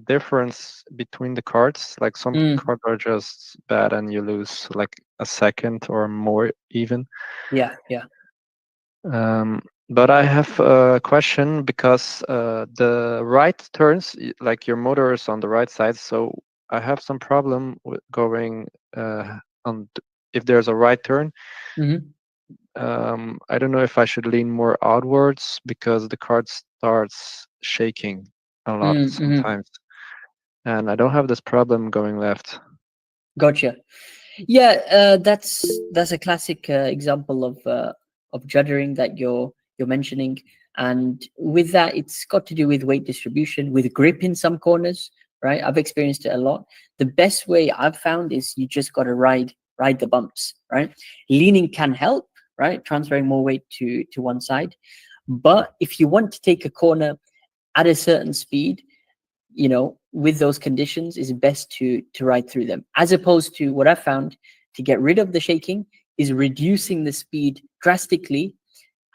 difference between the carts. Like some carts are just bad and you lose like a second or more even. Yeah. But I have a question because the right turns, like your motor is on the right side, so I have some problem with going if there's a right turn. I don't know if I should lean more outwards because the cart starts shaking a lot sometimes, and I don't have this problem going left. Gotcha. Yeah, that's a classic example of juddering, that your you're mentioning. And with that, it's got to do with weight distribution, with grip in some corners, right? I've experienced it a lot. The best way I've found is you just got to ride the bumps, right? Leaning can help, right? Transferring more weight to one side. But if you want to take a corner at a certain speed, with those conditions, it's best to ride through them, as opposed to what I found to get rid of the shaking is reducing the speed drastically,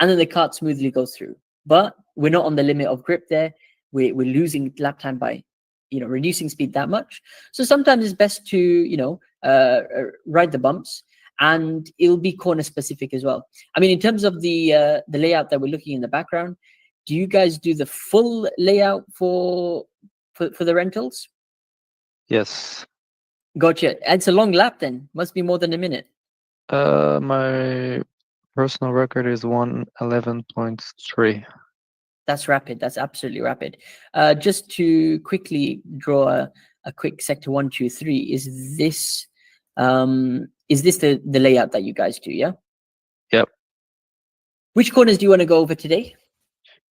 and then the kart smoothly goes through. But we're not on the limit of grip there. We're losing lap time by reducing speed that much. So sometimes it's best to ride the bumps, and it'll be corner specific as well. I mean, in terms of the layout that we're looking in the background, do you guys do the full layout for the rentals? Yes. Gotcha. It's a long lap then. Must be more than a minute. My personal record is 1:11.3. That's rapid. That's absolutely rapid. Just to quickly draw a quick sector 1, 2, 3. Is this the layout that you guys do? Yeah. Yep. Which corners do you want to go over today?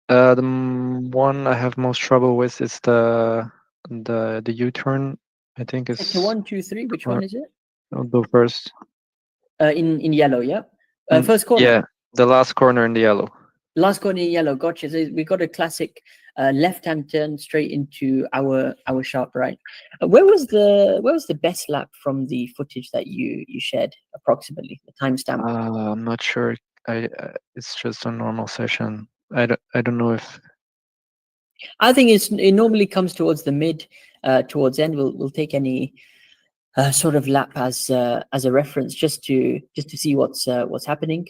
The one I have most trouble with is the U-turn. I think it's Sector 1, 2, 3. Which one is it? I'll go first. In yellow, yeah. First corner. Yeah, the last corner in the yellow. Last corner in yellow. Gotcha. So we got a classic left-hand turn straight into our sharp right. Where was the best lap from the footage that you shared approximately, the timestamp? I'm not sure. It's just a normal session. I don't know if. I think it normally comes towards the mid, towards end. We'll take any sort of lap as a reference just to see what's happening.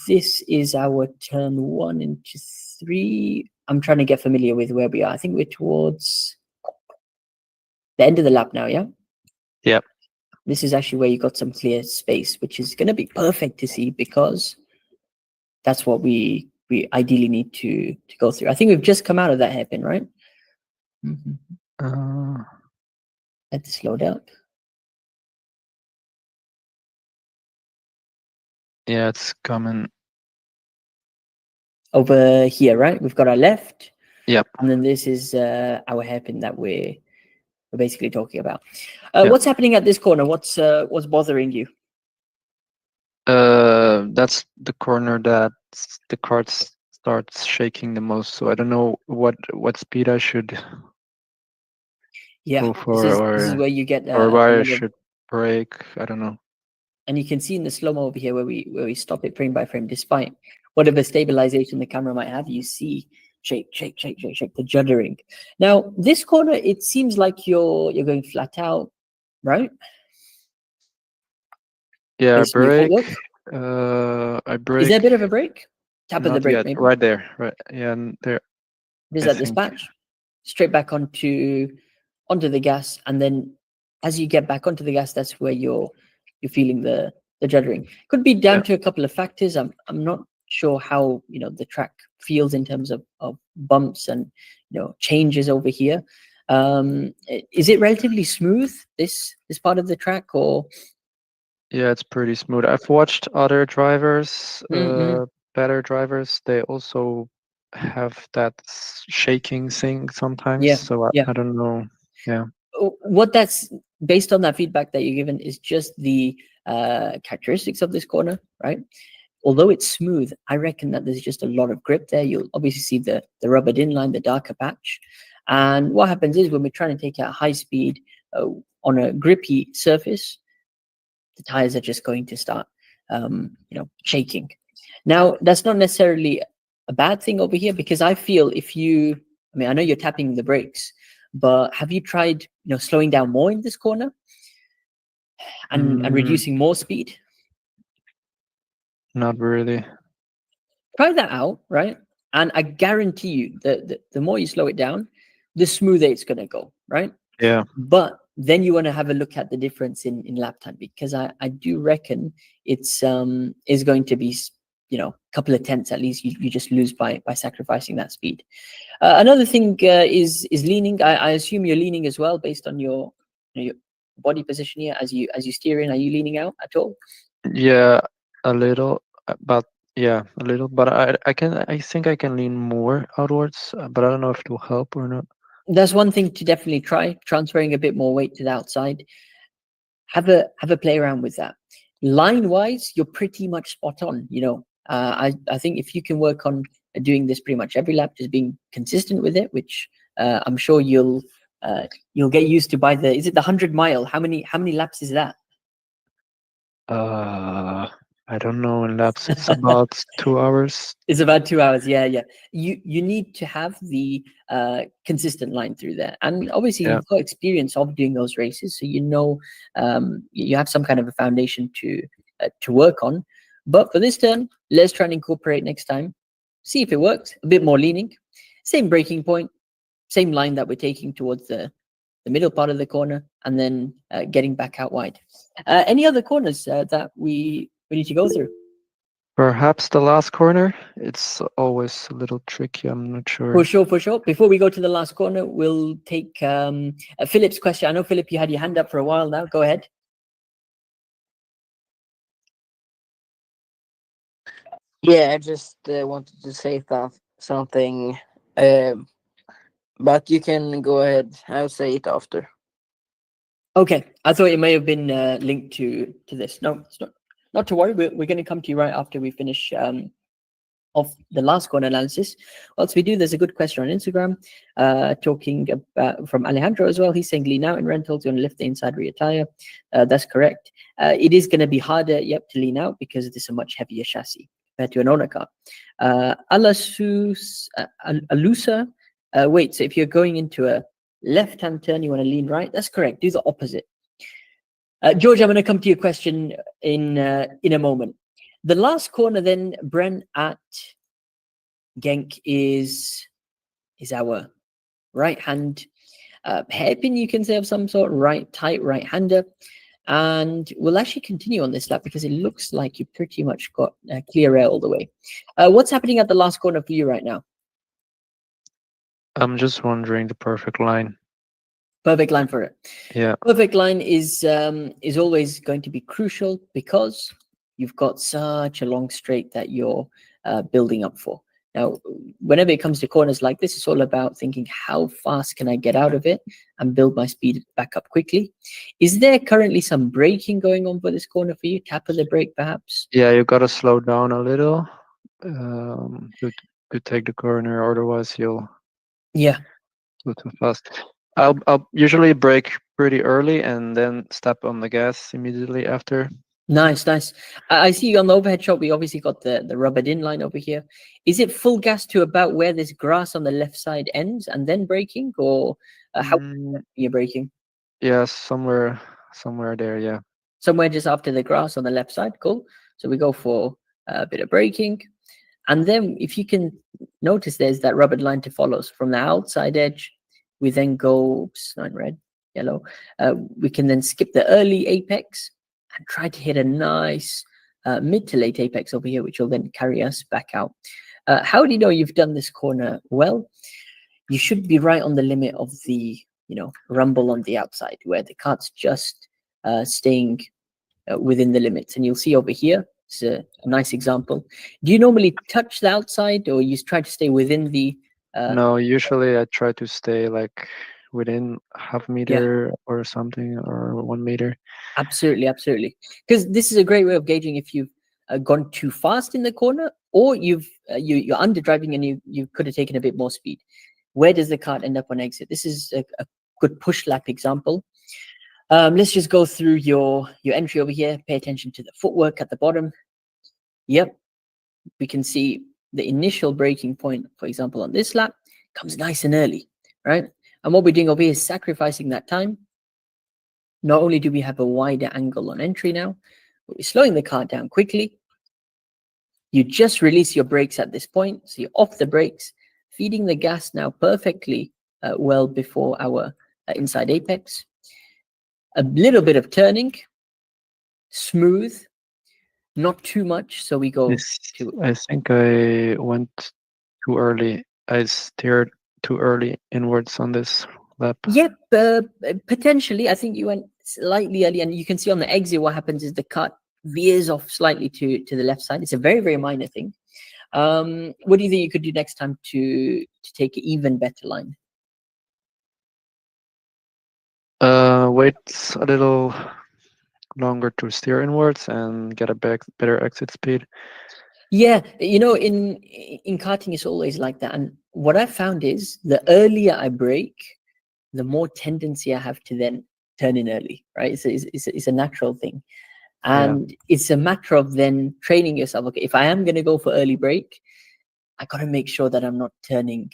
This is our turn 1 into 3. I'm trying to get familiar with where we are. I think we're towards the end of the lap now. Yeah. Yep. This is actually where you got some clear space, which is going to be perfect to see, because that's what we ideally need to go through. I think we've just come out of that hairpin, right? Let's slow down. Yeah, it's coming over here, right? We've got our left. Yep. And then this is our hairpin that we're basically talking about. What's happening at this corner? What's bothering you? That's the corner that the kart starts shaking the most. So I don't know what speed I should go for, this is where you get or where I should brake. I don't know. And you can see in the slow-mo over here where we stop it frame by frame, despite whatever stabilization the camera might have, you see shake, the juddering. Now, this corner, it seems like you're going flat out, right? Yeah, brake. I brake. Is there a bit of a brake? Tap of the brake, maybe. Right there. Right. Yeah, and there. There's that dispatch. Straight back onto the gas, and then as you get back onto the gas, that's where you're feeling the juddering. Could be down to a couple of factors. I'm not sure how the track feels in terms of bumps and changes over here. Is it relatively smooth, this part of the track, or? Yeah, it's pretty smooth. I've watched other drivers, better drivers. They also have that shaking thing sometimes. Yeah. So I don't know. Yeah. What that's based on, that feedback that you're given, is just the characteristics of this corner, right? Although it's smooth, I reckon that there's just a lot of grip there. You'll obviously see the rubbered inline, the darker patch. And what happens is, when we're trying to take it at high speed on a grippy surface, the tires are just going to start shaking. Now, that's not necessarily a bad thing over here, because I feel I know you're tapping the brakes, but have you tried slowing down more in this corner and reducing more speed? Not really. Try that out, right? And I guarantee you that the more you slow it down, the smoother it's going to go, right? Yeah. But then you want to have a look at the difference in lap time, because I do reckon it's is going to be a couple of tenths at least you just lose by sacrificing that speed. Another thing is leaning. I assume you're leaning as well, based on your body position here as you steer in. Are you leaning out at all? Yeah, a little, but Yeah, a little, but I think I can lean more outwards, but I don't know if it will help or not. That's one thing to definitely try, transferring a bit more weight to the outside. Have a play around with that. Line wise, you're pretty much spot on. I think if you can work on doing this pretty much every lap, just being consistent with it, which I'm sure you'll get used to by the, is it the 100 mile? How many laps is that? I don't know in laps. It's about 2 hours. It's about 2 hours. Yeah. You need to have the consistent line through there, and obviously Yeah. you've got experience of doing those races, so you have some kind of a foundation to work on. But for this turn, let's try and incorporate next time. See if it works. A bit more leaning, same braking point, same line that we're taking towards the middle part of the corner, and then getting back out wide. Any other corners that we need to go through? Perhaps the last corner. It's always a little tricky. I'm not sure. For sure. Before we go to the last corner, we'll take Philip's question. I know, Philip, you had your hand up for a while now. Go ahead. Yeah, I just wanted to say something, but you can go ahead. I'll say it after. Okay, I thought it may have been linked to this. No, it's not. Not to worry. We're going to come to you right after we finish of the last corner analysis. Whilst we do, there's a good question on Instagram talking about from Alejandro as well. He's saying lean out in rentals, you're going to lift the inside rear tire. That's correct. It is going to be harder, to lean out because this is a much heavier chassis compared to an owner car. Alusa, wait, so if you're going into a left-hand turn, you want to lean right? That's correct. Do the opposite. George, I'm going to come to your question in a moment. The last corner then, Bren at Genk is our right hand hairpin, you can say, of some sort, tight right-hander. And we'll actually continue on this lap because it looks like you pretty much got clear air all the way. What's happening at the last corner for you right now? I'm just wondering the perfect line. Perfect line for it. Yeah. Perfect line is always going to be crucial because you've got such a long straight that you're building up for. Now, whenever it comes to corners like this, it's all about thinking, how fast can I get out of it and build my speed back up quickly? Is there currently some braking going on for this corner for you? Tap of the brake, perhaps? Yeah, you got to slow down a little to take the corner, otherwise you'll go too fast. I'll usually brake pretty early and then step on the gas immediately after. Nice. I see you on the overhead shot. We obviously got the rubbered in line over here. Is it full gas to about where this grass on the left side ends and then braking, or how you're braking? Yeah, somewhere there. Yeah. Somewhere just after the grass on the left side. Cool. So we go for a bit of braking, and then if you can notice, there's that rubbered line to follow. So from the outside edge, we then go not red, yellow. We can then skip the early apex and try to hit a nice mid to late apex over here, which will then carry us back out. How do you know you've done this corner well? You should be right on the limit of the rumble on the outside, where the kart's just staying within the limits. And you'll see over here, it's a nice example. Do you normally touch the outside, or you try to stay within the no, usually I try to stay like within half meter or something, or 1 meter. Absolutely, because this is a great way of gauging if you've gone too fast in the corner, or you're under driving and you could have taken a bit more speed. Where does the kart end up on exit? This is a good push lap example. Let's just go through your entry over here. Pay attention to the footwork at the bottom. Yep, we can see the initial braking point, for example, on this lap comes nice and early, right? And what we're doing over here is sacrificing that time. Not only do we have a wider angle on entry now, but we're slowing the car down quickly. You just release your brakes at this point, so you're off the brakes, feeding the gas now perfectly well before our inside apex. A little bit of turning, smooth, not too much, so we go I think I went too early. I steered too early inwards on this lap. Yep, potentially. I think you went slightly early, and you can see on the exit what happens is the kart veers off slightly to the left side. It's a very, very minor thing. What do you think you could do next time to take an even better line? Wait a little longer to steer inwards and get a better exit speed. Yeah, you know, in karting, it's always like that. And what I found is the earlier I brake, the more tendency I have to then turn in early, right? It's a natural thing. And it's a matter of then training yourself. Okay, if I am going to go for early brake, I got to make sure that I'm not turning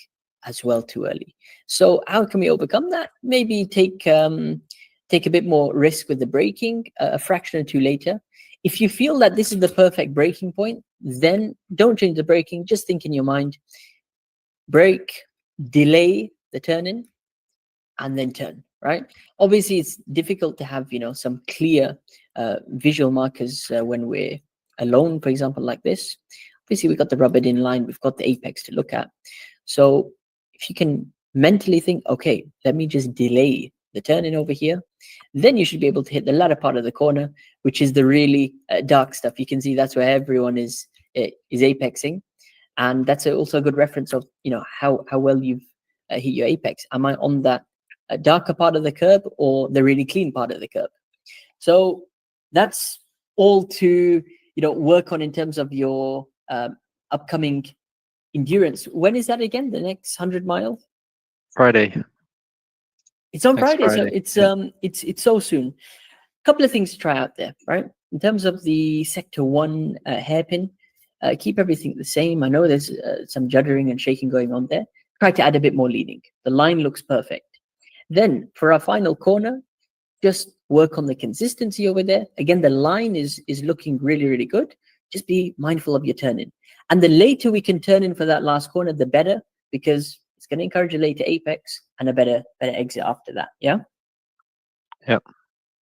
as well too early. So how can we overcome that? Maybe take a bit more risk with the braking, a fraction or two later. If you feel that this is the perfect braking point, then don't change the braking. Just think in your mind, brake, delay the turn in, and then turn, right? Obviously, it's difficult to have, some clear visual markers when we're alone, for example, like this. Obviously, we've got the rubber in line, we've got the apex to look at. So if you can mentally think, okay, let me just delay the turn in over here, then you should be able to hit the latter part of the corner, which is the really dark stuff. You can see that's where everyone is apexing. And that's also a good reference of, how well you've hit your apex. Am I on that darker part of the curb or the really clean part of the curb? So that's all to work on in terms of your upcoming endurance. When is that again? The next 100 miles? Friday. It's on Next Friday, so Friday. it's so soon. A couple of things to try out there, right? In terms of the sector 1 hairpin, keep everything the same. I know there's some juddering and shaking going on there. Try to add a bit more leading. The line looks perfect. Then for our final corner, just work on the consistency over there. Again, the line is looking really, really good. Just be mindful of your turn in. And the later we can turn in for that last corner, the better, because it's going to encourage a later apex and a better exit after that. Yeah? Yeah.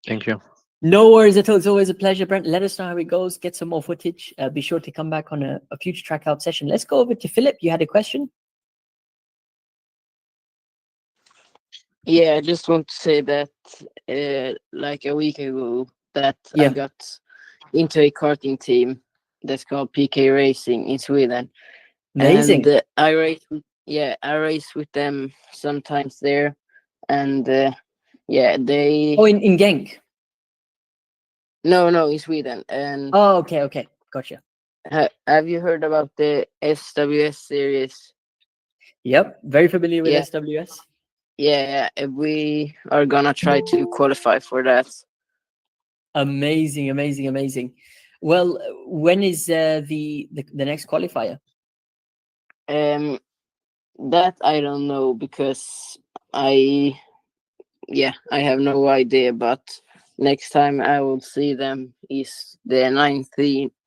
Thank you. No worries at all. It's always a pleasure, Brent. Let us know how it goes. Get some more footage. Be sure to come back on a future track out session. Let's go over to Philip. You had a question? Yeah, I just want to say that like a week ago that I got into a karting team that's called PK Racing in Sweden. Amazing. And I race with them sometimes there. And they... Oh, in Genk? No, in Sweden. And oh, okay. Gotcha. Have you heard about the SWS series? Yep, very familiar with SWS. Yeah, we are gonna try to qualify for that. Amazing. Well, when is the next qualifier? That I don't know, because I have no idea, but next time I will see them is the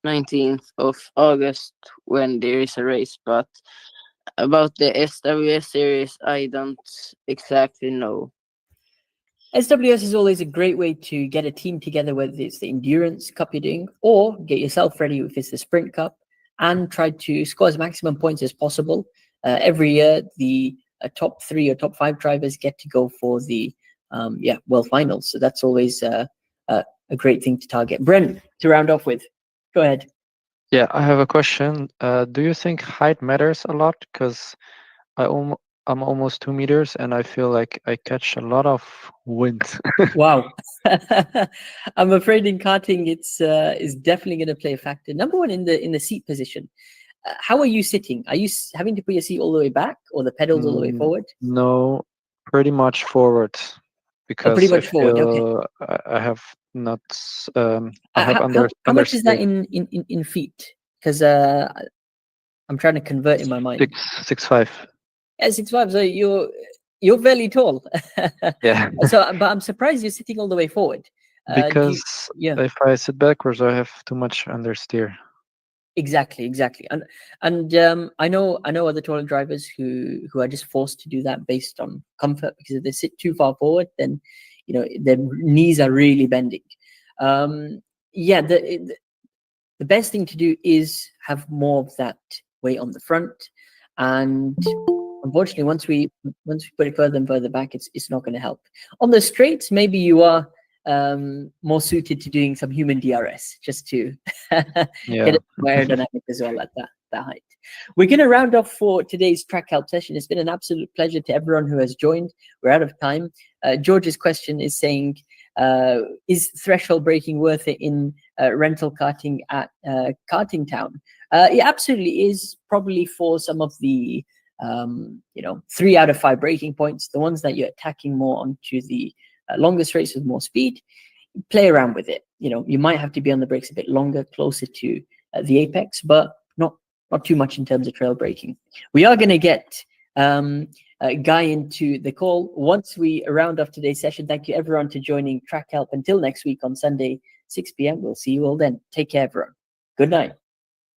19th of August when there is a race. But about the SWS series, I don't exactly know. SWS is always a great way to get a team together, whether it's the endurance cup you're doing or get yourself ready if it's the sprint cup, and try to score as maximum points as possible. Every year, the top 3 or top 5 drivers get to go for the World Finals. So that's always a great thing to target. Brent, to round off with, go ahead. Yeah, I have a question. Do you think height matters a lot? Because I'm almost 2 meters and I feel like I catch a lot of wind. Wow. I'm afraid in karting it's is definitely going to play a factor. Number one, in the seat position. How are you sitting? Are you having to put your seat all the way back or the pedals all the way forward? No, pretty much forward. Because pretty much forward. Okay. I have not. How much is that in feet? Because I'm trying to convert in my mind. 6'5". Yeah, 6'5". So you're fairly tall. Yeah. So, but I'm surprised you're sitting all the way forward. Because if I sit backwards, I have too much understeer. Exactly. And I know other taller drivers who are just forced to do that based on comfort, because if they sit too far forward, then their knees are really bending. The best thing to do is have more of that weight on the front, and unfortunately, once we put it further and further back, it's not going to help. On the straights, maybe you are more suited to doing some human DRS, just to get Yeah. it more aerodynamic as well at that height. We're going to round off for today's track help session. It's been an absolute pleasure to everyone who has joined. We're out of time. George's question is saying, is threshold braking worth it in rental karting at Karting Town? It absolutely is, probably for some of the 3 out of 5 braking points, the ones that you're attacking more onto the longer straights with more speed. Play around with it. You might have to be on the brakes a bit longer, closer to the apex, but not too much in terms of trail braking. We are going to get Guy into the call once we round off today's session. Thank you everyone for joining Track Help. Until next week on Sunday, 6 p.m. We'll see you all then. Take care, everyone. Good night.